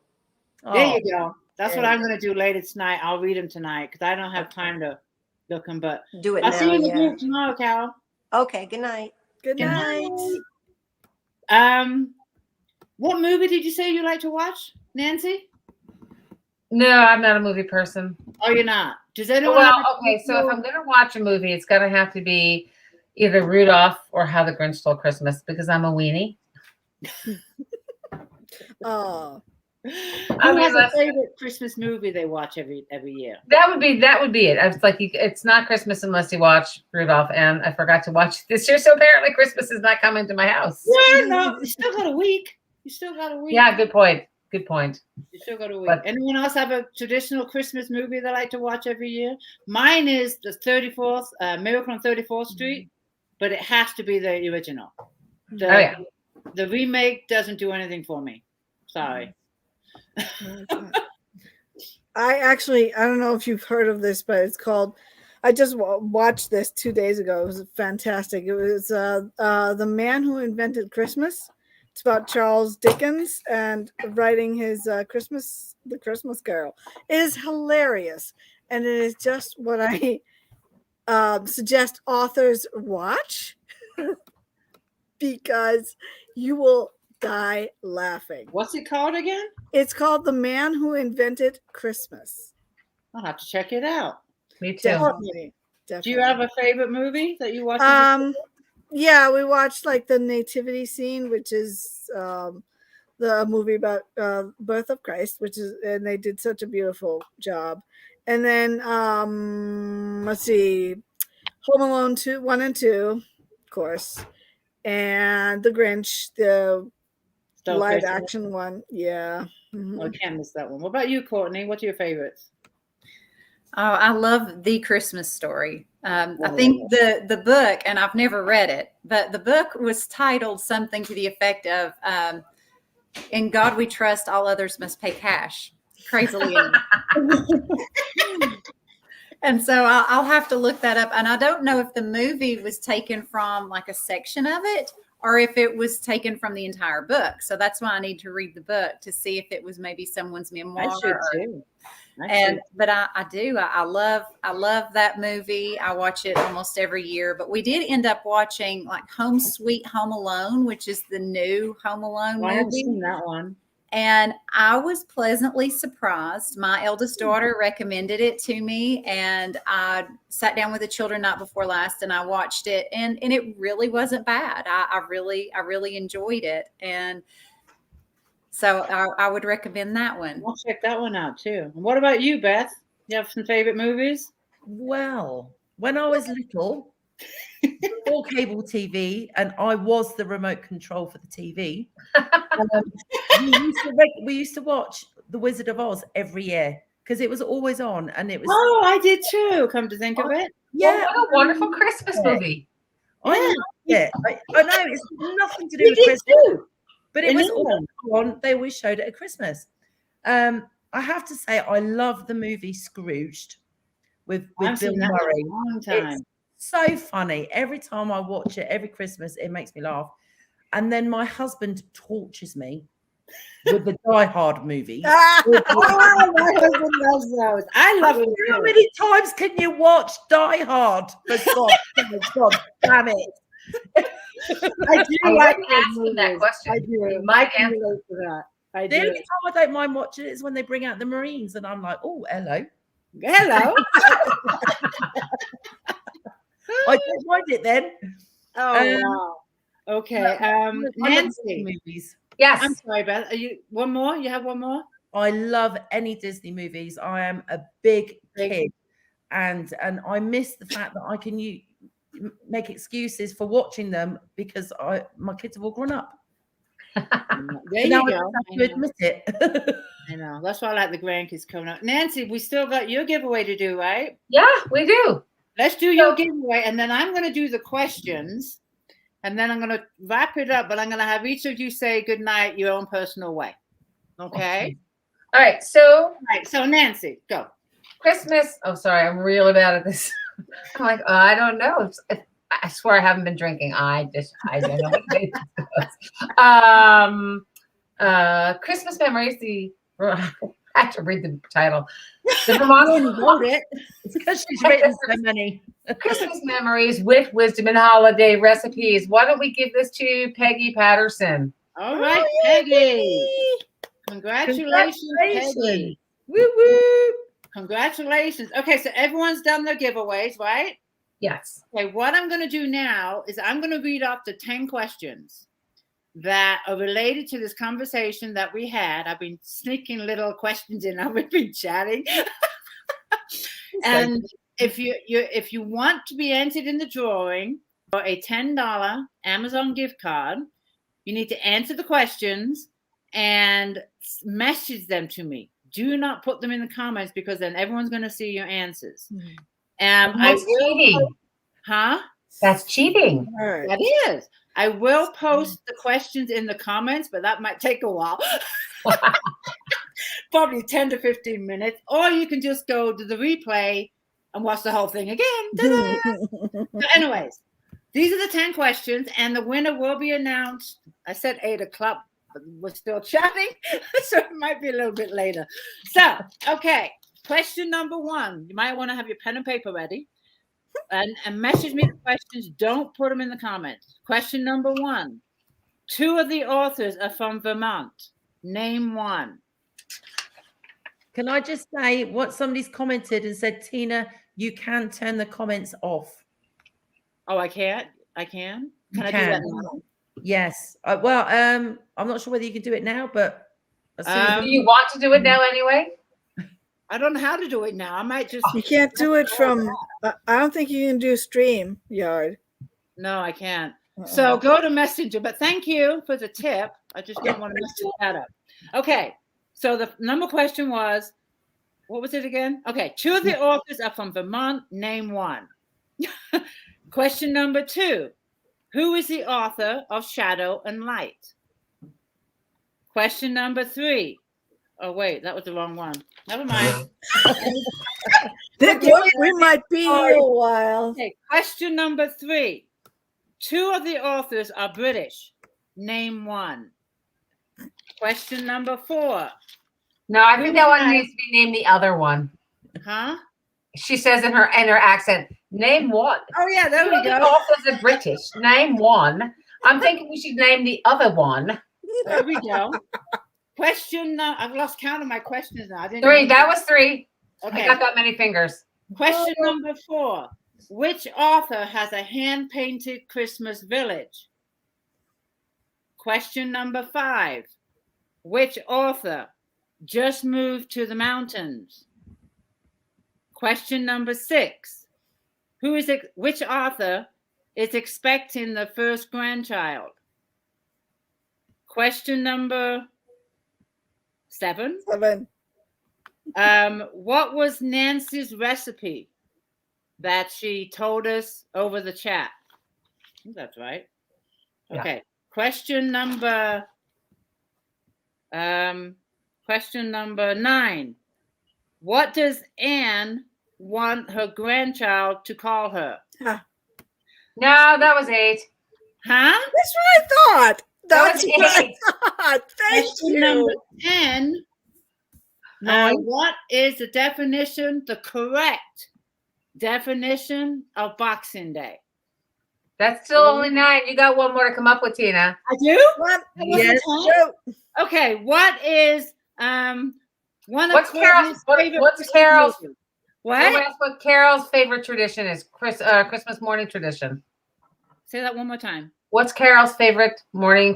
[SPEAKER 1] There you go. That's what I'm going to do later tonight. I'll read them tonight because I don't have time to look them. But
[SPEAKER 5] Do it
[SPEAKER 1] I'll
[SPEAKER 5] now.
[SPEAKER 1] see you in the group tomorrow, Carol.
[SPEAKER 5] Okay. Good night.
[SPEAKER 3] Good night.
[SPEAKER 1] What movie did you say you like to watch, Nancy?
[SPEAKER 4] No, I'm not a movie person.
[SPEAKER 1] Oh, you're not. Does anyone?
[SPEAKER 4] Well, okay, so if I'm going to watch a movie, it's going to have to be either Rudolph or How the Grinch Stole Christmas, because I'm a weenie.
[SPEAKER 3] Oh,
[SPEAKER 1] Who has a favorite Christmas movie they watch every year?
[SPEAKER 4] That would be it. I was like, it's not Christmas unless you watch Rudolph, and I forgot to watch it this year, so apparently Christmas is not coming to my house.
[SPEAKER 1] Yeah, no, you still got a week.
[SPEAKER 4] Yeah, good point. Good point.
[SPEAKER 1] You still got a week.
[SPEAKER 4] But
[SPEAKER 1] Anyone else have a traditional Christmas movie they like to watch every year? Mine is the 34th, Miracle on 34th Street, but it has to be the original. The remake doesn't do anything for me. Sorry.
[SPEAKER 3] I don't know if you've heard of this, but it's called, I just watched this 2 days ago. It was fantastic. It was The Man Who Invented Christmas. It's about Charles Dickens and writing his The Christmas Carol. It is hilarious. And it is just what I suggest authors watch because you will die laughing.
[SPEAKER 1] What's it called again?
[SPEAKER 3] It's called The Man Who Invented Christmas.
[SPEAKER 1] I'll have to check it out.
[SPEAKER 4] Me too.
[SPEAKER 3] Definitely.
[SPEAKER 1] Do you have a favorite movie that you watch?
[SPEAKER 3] Yeah, we watched like the nativity scene, which is the movie about birth of Christ, and they did such a beautiful job. And then let's see, Home Alone 1 and 2, of course, and The Grinch, the live action one. Yeah. Mm-hmm.
[SPEAKER 1] I can't miss that one. What about you, Courtney? What's your favorites?
[SPEAKER 2] Oh, I love The Christmas Story. I think the book, and I've never read it, but the book was titled something to the effect of "In God We Trust, All Others Must Pay Cash." Crazily enough. And so I'll have to look that up. And I don't know if the movie was taken from like a section of it or if it was taken from the entire book. So that's why I need to read the book to see if it was maybe someone's memoir.
[SPEAKER 1] I should too.
[SPEAKER 2] But I do. I love that movie. I watch it almost every year. But we did end up watching like Home Sweet Home Alone, which is the new Home Alone movie.
[SPEAKER 1] I haven't seen that one.
[SPEAKER 2] And I was pleasantly surprised. My eldest daughter recommended it to me, and I sat down with the children night before last, and I watched it, and it really wasn't bad. I really enjoyed it, and so I would recommend that one.
[SPEAKER 1] I'll check that one out too. And what about you, Beth? You have some favorite movies?
[SPEAKER 6] Well, when I was little, before cable TV, and I was the remote control for the TV, we used to watch The Wizard of Oz every year because it was always on, and it was.
[SPEAKER 1] Oh, I did too. Come to think of it,
[SPEAKER 6] yeah,
[SPEAKER 4] what a wonderful Christmas movie.
[SPEAKER 6] I know it's nothing to do with Christmas,
[SPEAKER 1] too.
[SPEAKER 6] But it was always on. They always showed it at Christmas. I have to say, I love the movie Scrooged with Bill Murray.
[SPEAKER 1] A long time.
[SPEAKER 6] It's so funny. Every time I watch it, every Christmas, it makes me laugh. And then my husband tortures me with the Die Hard movies.
[SPEAKER 1] Oh, my husband loves those. I love them
[SPEAKER 6] How
[SPEAKER 1] too.
[SPEAKER 6] many times can you watch Die Hard? For God damn it.
[SPEAKER 1] I do
[SPEAKER 4] I
[SPEAKER 1] like
[SPEAKER 4] wouldn't
[SPEAKER 1] those
[SPEAKER 4] ask him that
[SPEAKER 1] movies.
[SPEAKER 4] question.
[SPEAKER 1] I do.
[SPEAKER 4] He might
[SPEAKER 1] I can
[SPEAKER 4] answer.
[SPEAKER 1] relate to that. I
[SPEAKER 6] The only
[SPEAKER 1] do.
[SPEAKER 6] time I don't mind watching it is when they bring out the Marines, and I'm like, oh, hello.
[SPEAKER 1] Hello.
[SPEAKER 6] I don't mind it then.
[SPEAKER 1] Oh, wow. Okay.
[SPEAKER 6] I love Disney
[SPEAKER 1] Nancy.
[SPEAKER 6] movies.
[SPEAKER 4] Yes.
[SPEAKER 1] I'm sorry, Beth. Are you one more? You have one more?
[SPEAKER 6] I love any Disney movies. I am a big kid, and I miss the fact that I can make excuses for watching them because my kids have all grown up.
[SPEAKER 1] There
[SPEAKER 6] Now
[SPEAKER 1] you
[SPEAKER 6] I
[SPEAKER 1] go.
[SPEAKER 6] just have to admit it.
[SPEAKER 1] I know. That's why I like the grandkids coming up. Nancy, we still got your giveaway to do, right?
[SPEAKER 4] Yeah, we do.
[SPEAKER 1] Let's do your giveaway, and then I'm going to do the questions, and then I'm going to wrap it up, but I'm going to have each of you say good night your own personal way. Okay?
[SPEAKER 4] All right. So
[SPEAKER 1] All right. So, Nancy, go.
[SPEAKER 4] Christmas. Oh, sorry. I'm really bad at this. I'm like, I don't know. I swear I haven't been drinking. I don't know what it is. Christmas memories. I have to read the title. The Vermont
[SPEAKER 1] Wrote it.
[SPEAKER 6] It's because she's written so many.
[SPEAKER 4] Christmas memories with wisdom and holiday recipes. Why don't we give this to Peggy Patterson?
[SPEAKER 1] All right, Peggy. Congratulations, Peggy.
[SPEAKER 6] Woo woo.
[SPEAKER 1] Congratulations. Okay, so everyone's done their giveaways, right?
[SPEAKER 4] Yes.
[SPEAKER 1] Okay, what I'm going to do now is I'm going to read off the 10 questions that are related to this conversation that we had. I've been sneaking little questions in. I've been chatting. And if you want to be entered in the drawing for a $10 Amazon gift card, you need to answer the questions and message them to me. Do not put them in the comments because then everyone's going to see your answers.
[SPEAKER 4] That's cheating.
[SPEAKER 1] Huh?
[SPEAKER 4] That's cheating.
[SPEAKER 3] All right.
[SPEAKER 1] That is. I will post the questions in the comments, but that might take a while. Probably 10 to 15 minutes. Or you can just go to the replay and watch the whole thing again. So anyways, these are the 10 questions, and the winner will be announced. I said 8 o'clock, but we're still chatting, so it might be a little bit later. So, okay, question number 1. You might want to have your pen and paper ready. And message me the questions. Don't put them in the comments. Question number 1. 2 of the authors are from Vermont. Name one.
[SPEAKER 6] Can I just say what somebody's commented and said, Tina, you can turn the comments off.
[SPEAKER 1] Oh, I can't? I can?
[SPEAKER 6] You
[SPEAKER 1] Can I do that now?
[SPEAKER 6] Yes. I'm not sure whether you can do it now, but as soon as
[SPEAKER 4] Do you want to do it now anyway?
[SPEAKER 1] I don't know how to do it now. I might just.
[SPEAKER 3] You can't do it from. I don't think you can do StreamYard.
[SPEAKER 1] No, I can't. So go to Messenger. But thank you for the tip. I just don't want to mess that up. Okay. So the number question was, what was it again? Okay. 2 of the authors are from Vermont. Name one. Question number 2. Who is the author of Shadow and Light? Question number 3. Oh, wait, that was the wrong one. Never mind.
[SPEAKER 3] We might be here a while.
[SPEAKER 1] Okay, question number 3. 2 of the authors are British. Name one. Question number 4.
[SPEAKER 4] No, I think that one needs to be named the other one.
[SPEAKER 1] Huh?
[SPEAKER 4] She says in her accent, name one.
[SPEAKER 1] Oh, yeah, there we
[SPEAKER 4] The
[SPEAKER 1] go.
[SPEAKER 4] authors are British. Name one. I'm thinking we should name the other one.
[SPEAKER 1] There we go. Question, I've lost count of my questions now. I didn't
[SPEAKER 4] 3.
[SPEAKER 1] know.
[SPEAKER 4] That was 3.
[SPEAKER 1] Okay.
[SPEAKER 4] I got that many fingers.
[SPEAKER 1] Question number 4. Which author has a hand-painted Christmas village? Question number 5. Which author just moved to the mountains? Question number 6. Which author is expecting the first grandchild? Question number 7.
[SPEAKER 3] 7.
[SPEAKER 1] What was Nancy's recipe that she told us over the chat? I think that's right. Okay. Yeah. Question number 9. What does Anne want her grandchild to call her?
[SPEAKER 3] Huh.
[SPEAKER 4] No, that was 8.
[SPEAKER 1] Huh?
[SPEAKER 3] That's what I thought. That's
[SPEAKER 4] was
[SPEAKER 3] right.
[SPEAKER 4] 8.
[SPEAKER 3] Thank
[SPEAKER 1] Question number
[SPEAKER 3] you.
[SPEAKER 1] 10.
[SPEAKER 6] Nine.
[SPEAKER 1] What is the correct definition of Boxing Day?
[SPEAKER 4] That's still only 9. You got one more to come up with, Tina.
[SPEAKER 1] I do?
[SPEAKER 3] One.
[SPEAKER 6] Yes.
[SPEAKER 3] Go.
[SPEAKER 1] Okay, what is one of
[SPEAKER 4] What's Carol's?
[SPEAKER 1] Courtney's favorite
[SPEAKER 4] What's
[SPEAKER 1] Christmas
[SPEAKER 4] Carol's?
[SPEAKER 1] movies?
[SPEAKER 4] Everyone
[SPEAKER 1] What?
[SPEAKER 4] ask what Carol's favorite tradition is. Christmas morning tradition.
[SPEAKER 1] Say that one more time.
[SPEAKER 4] What's Carol's favorite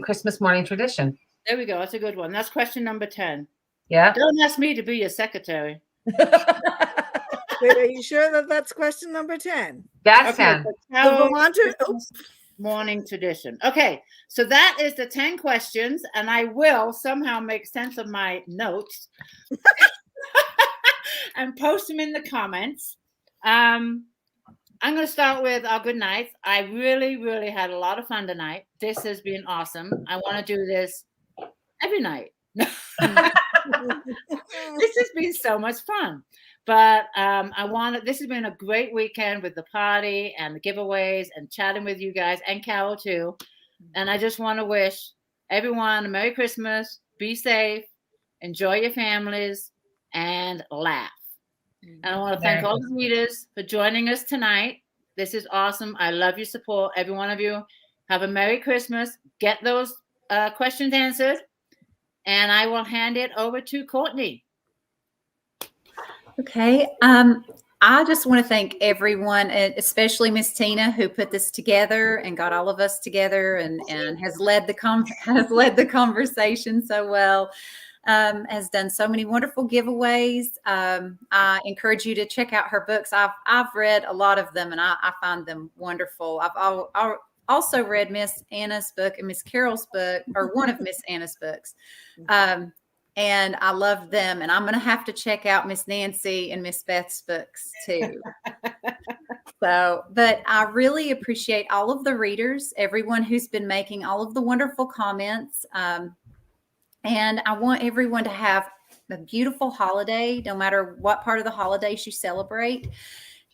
[SPEAKER 4] Christmas morning tradition?
[SPEAKER 1] There we go. That's a good one. That's question number 10.
[SPEAKER 4] Yeah.
[SPEAKER 1] Don't ask me to be your secretary.
[SPEAKER 3] Wait, are you sure that that's question number 10?
[SPEAKER 4] That's
[SPEAKER 1] Okay,
[SPEAKER 4] 10.
[SPEAKER 1] so
[SPEAKER 3] The
[SPEAKER 1] Carol's
[SPEAKER 3] Vermonter. Oh,
[SPEAKER 1] Christmas morning tradition. Okay, so that is the 10 questions, and I will somehow make sense of my notes and post them in the comments. I'm going to start with our good nights. I really, really had a lot of fun tonight. This has been awesome. I want to do this every night. This has been so much fun. But this has been a great weekend with the party and the giveaways and chatting with you guys and Carol too. And I just want to wish everyone a Merry Christmas, be safe, enjoy your families, and laugh. And I want to thank all the readers for joining us tonight. This is awesome. I love your support. Every one of you. Have a Merry Christmas. Get those questions answered. And I will hand it over to Courtney.
[SPEAKER 2] Okay. I just want to thank everyone, and especially Miss Tina, who put this together and got all of us together and has led the conversation so well. Has done so many wonderful giveaways. I encourage you to check out her books. I've read a lot of them, and I find them wonderful. I've also read Miss Anna's book and Miss Carol's book, or one of Miss Anna's books. And I love them. And I'm going to have to check out Miss Nancy and Miss Beth's books too. But I really appreciate all of the readers, everyone who's been making all of the wonderful comments. And I want everyone to have a beautiful holiday, no matter what part of the holidays you celebrate,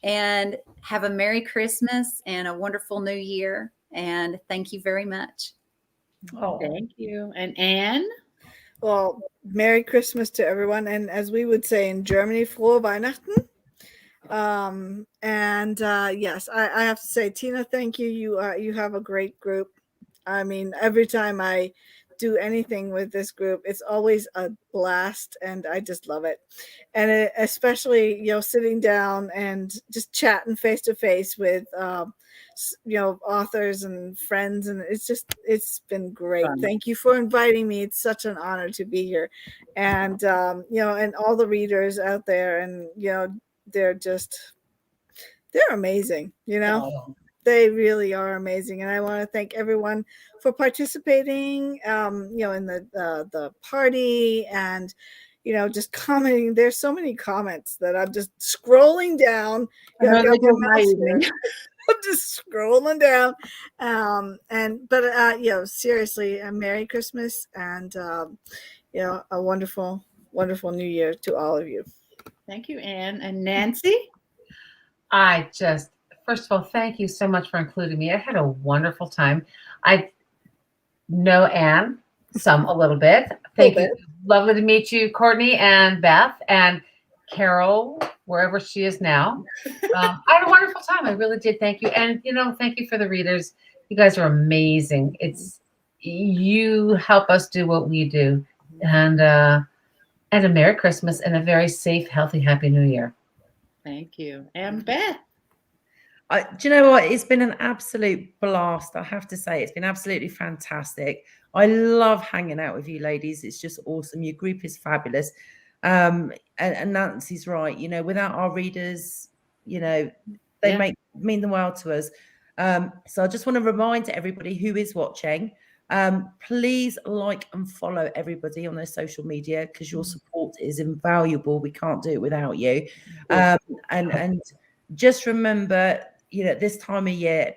[SPEAKER 2] and have a Merry Christmas and a wonderful New Year. And thank you very much.
[SPEAKER 6] Oh,
[SPEAKER 1] Thank you. And Anne?
[SPEAKER 3] well, Merry Christmas to everyone. And as we would say in Germany, Frohe Weihnachten. Yes, I have to say, Tina, thank you. You have a great group. I mean, every time I do anything with this group, it's always a blast, and I just love it. And especially, sitting down and just chatting face to face with authors and friends, and it's been great. Thank you for inviting me. It's such an honor to be here. And and all the readers out there, and they're amazing. They really are amazing, and I want to thank everyone for participating in the party, and just commenting. There's so many comments that I'm just scrolling down. I'm just scrolling down. Seriously, a Merry Christmas and a wonderful New Year to all of you.
[SPEAKER 1] Thank you, Anne. And Nancy?
[SPEAKER 4] First of all, thank you so much for including me. I had a wonderful time. I know Anne a little bit. Thank you. Lovely to meet you, Courtney and Beth and Carol, wherever she is now. I had a wonderful time. I really did. Thank you. And, thank you for the readers. You guys are amazing. You help us do what we do. And a Merry Christmas and a very safe, healthy, happy New Year.
[SPEAKER 1] Thank you. And Beth?
[SPEAKER 6] Do you know what? It's been an absolute blast. I have to say, it's been absolutely fantastic. I love hanging out with you ladies. It's just awesome. Your group is fabulous. And Nancy's right. Without our readers, they mean the world to us. So I just want to remind everybody who is watching, please like and follow everybody on their social media, because your support is invaluable. We can't do it without you. And just remember, this time of year,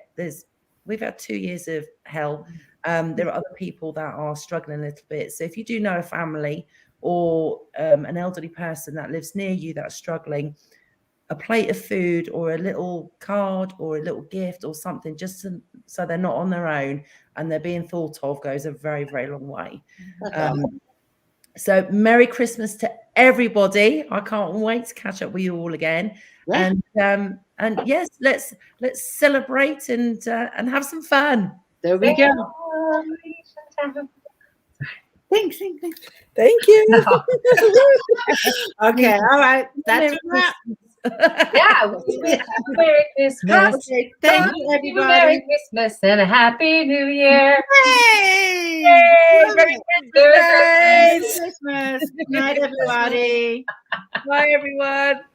[SPEAKER 6] we've had 2 years of hell. There are other people that are struggling a little bit. So if you do know a family or an elderly person that lives near you that's struggling, a plate of food or a little card or a little gift or something, just so they're not on their own and they're being thought of, goes a very, very long way. So Merry Christmas to everybody. I can't wait to catch up with you all again. Yeah. And yes, let's celebrate and have some fun.
[SPEAKER 1] There we go. Thanks.
[SPEAKER 3] Thank you.
[SPEAKER 1] Okay, all right. That's a wrap.
[SPEAKER 4] Yeah. Merry Christmas.
[SPEAKER 1] Okay, thank you, everybody.
[SPEAKER 4] Merry Christmas and a Happy New Year.
[SPEAKER 1] Yay!
[SPEAKER 6] Yay! Merry
[SPEAKER 1] Merry Christmas. Good night, everybody.
[SPEAKER 6] Bye, everyone.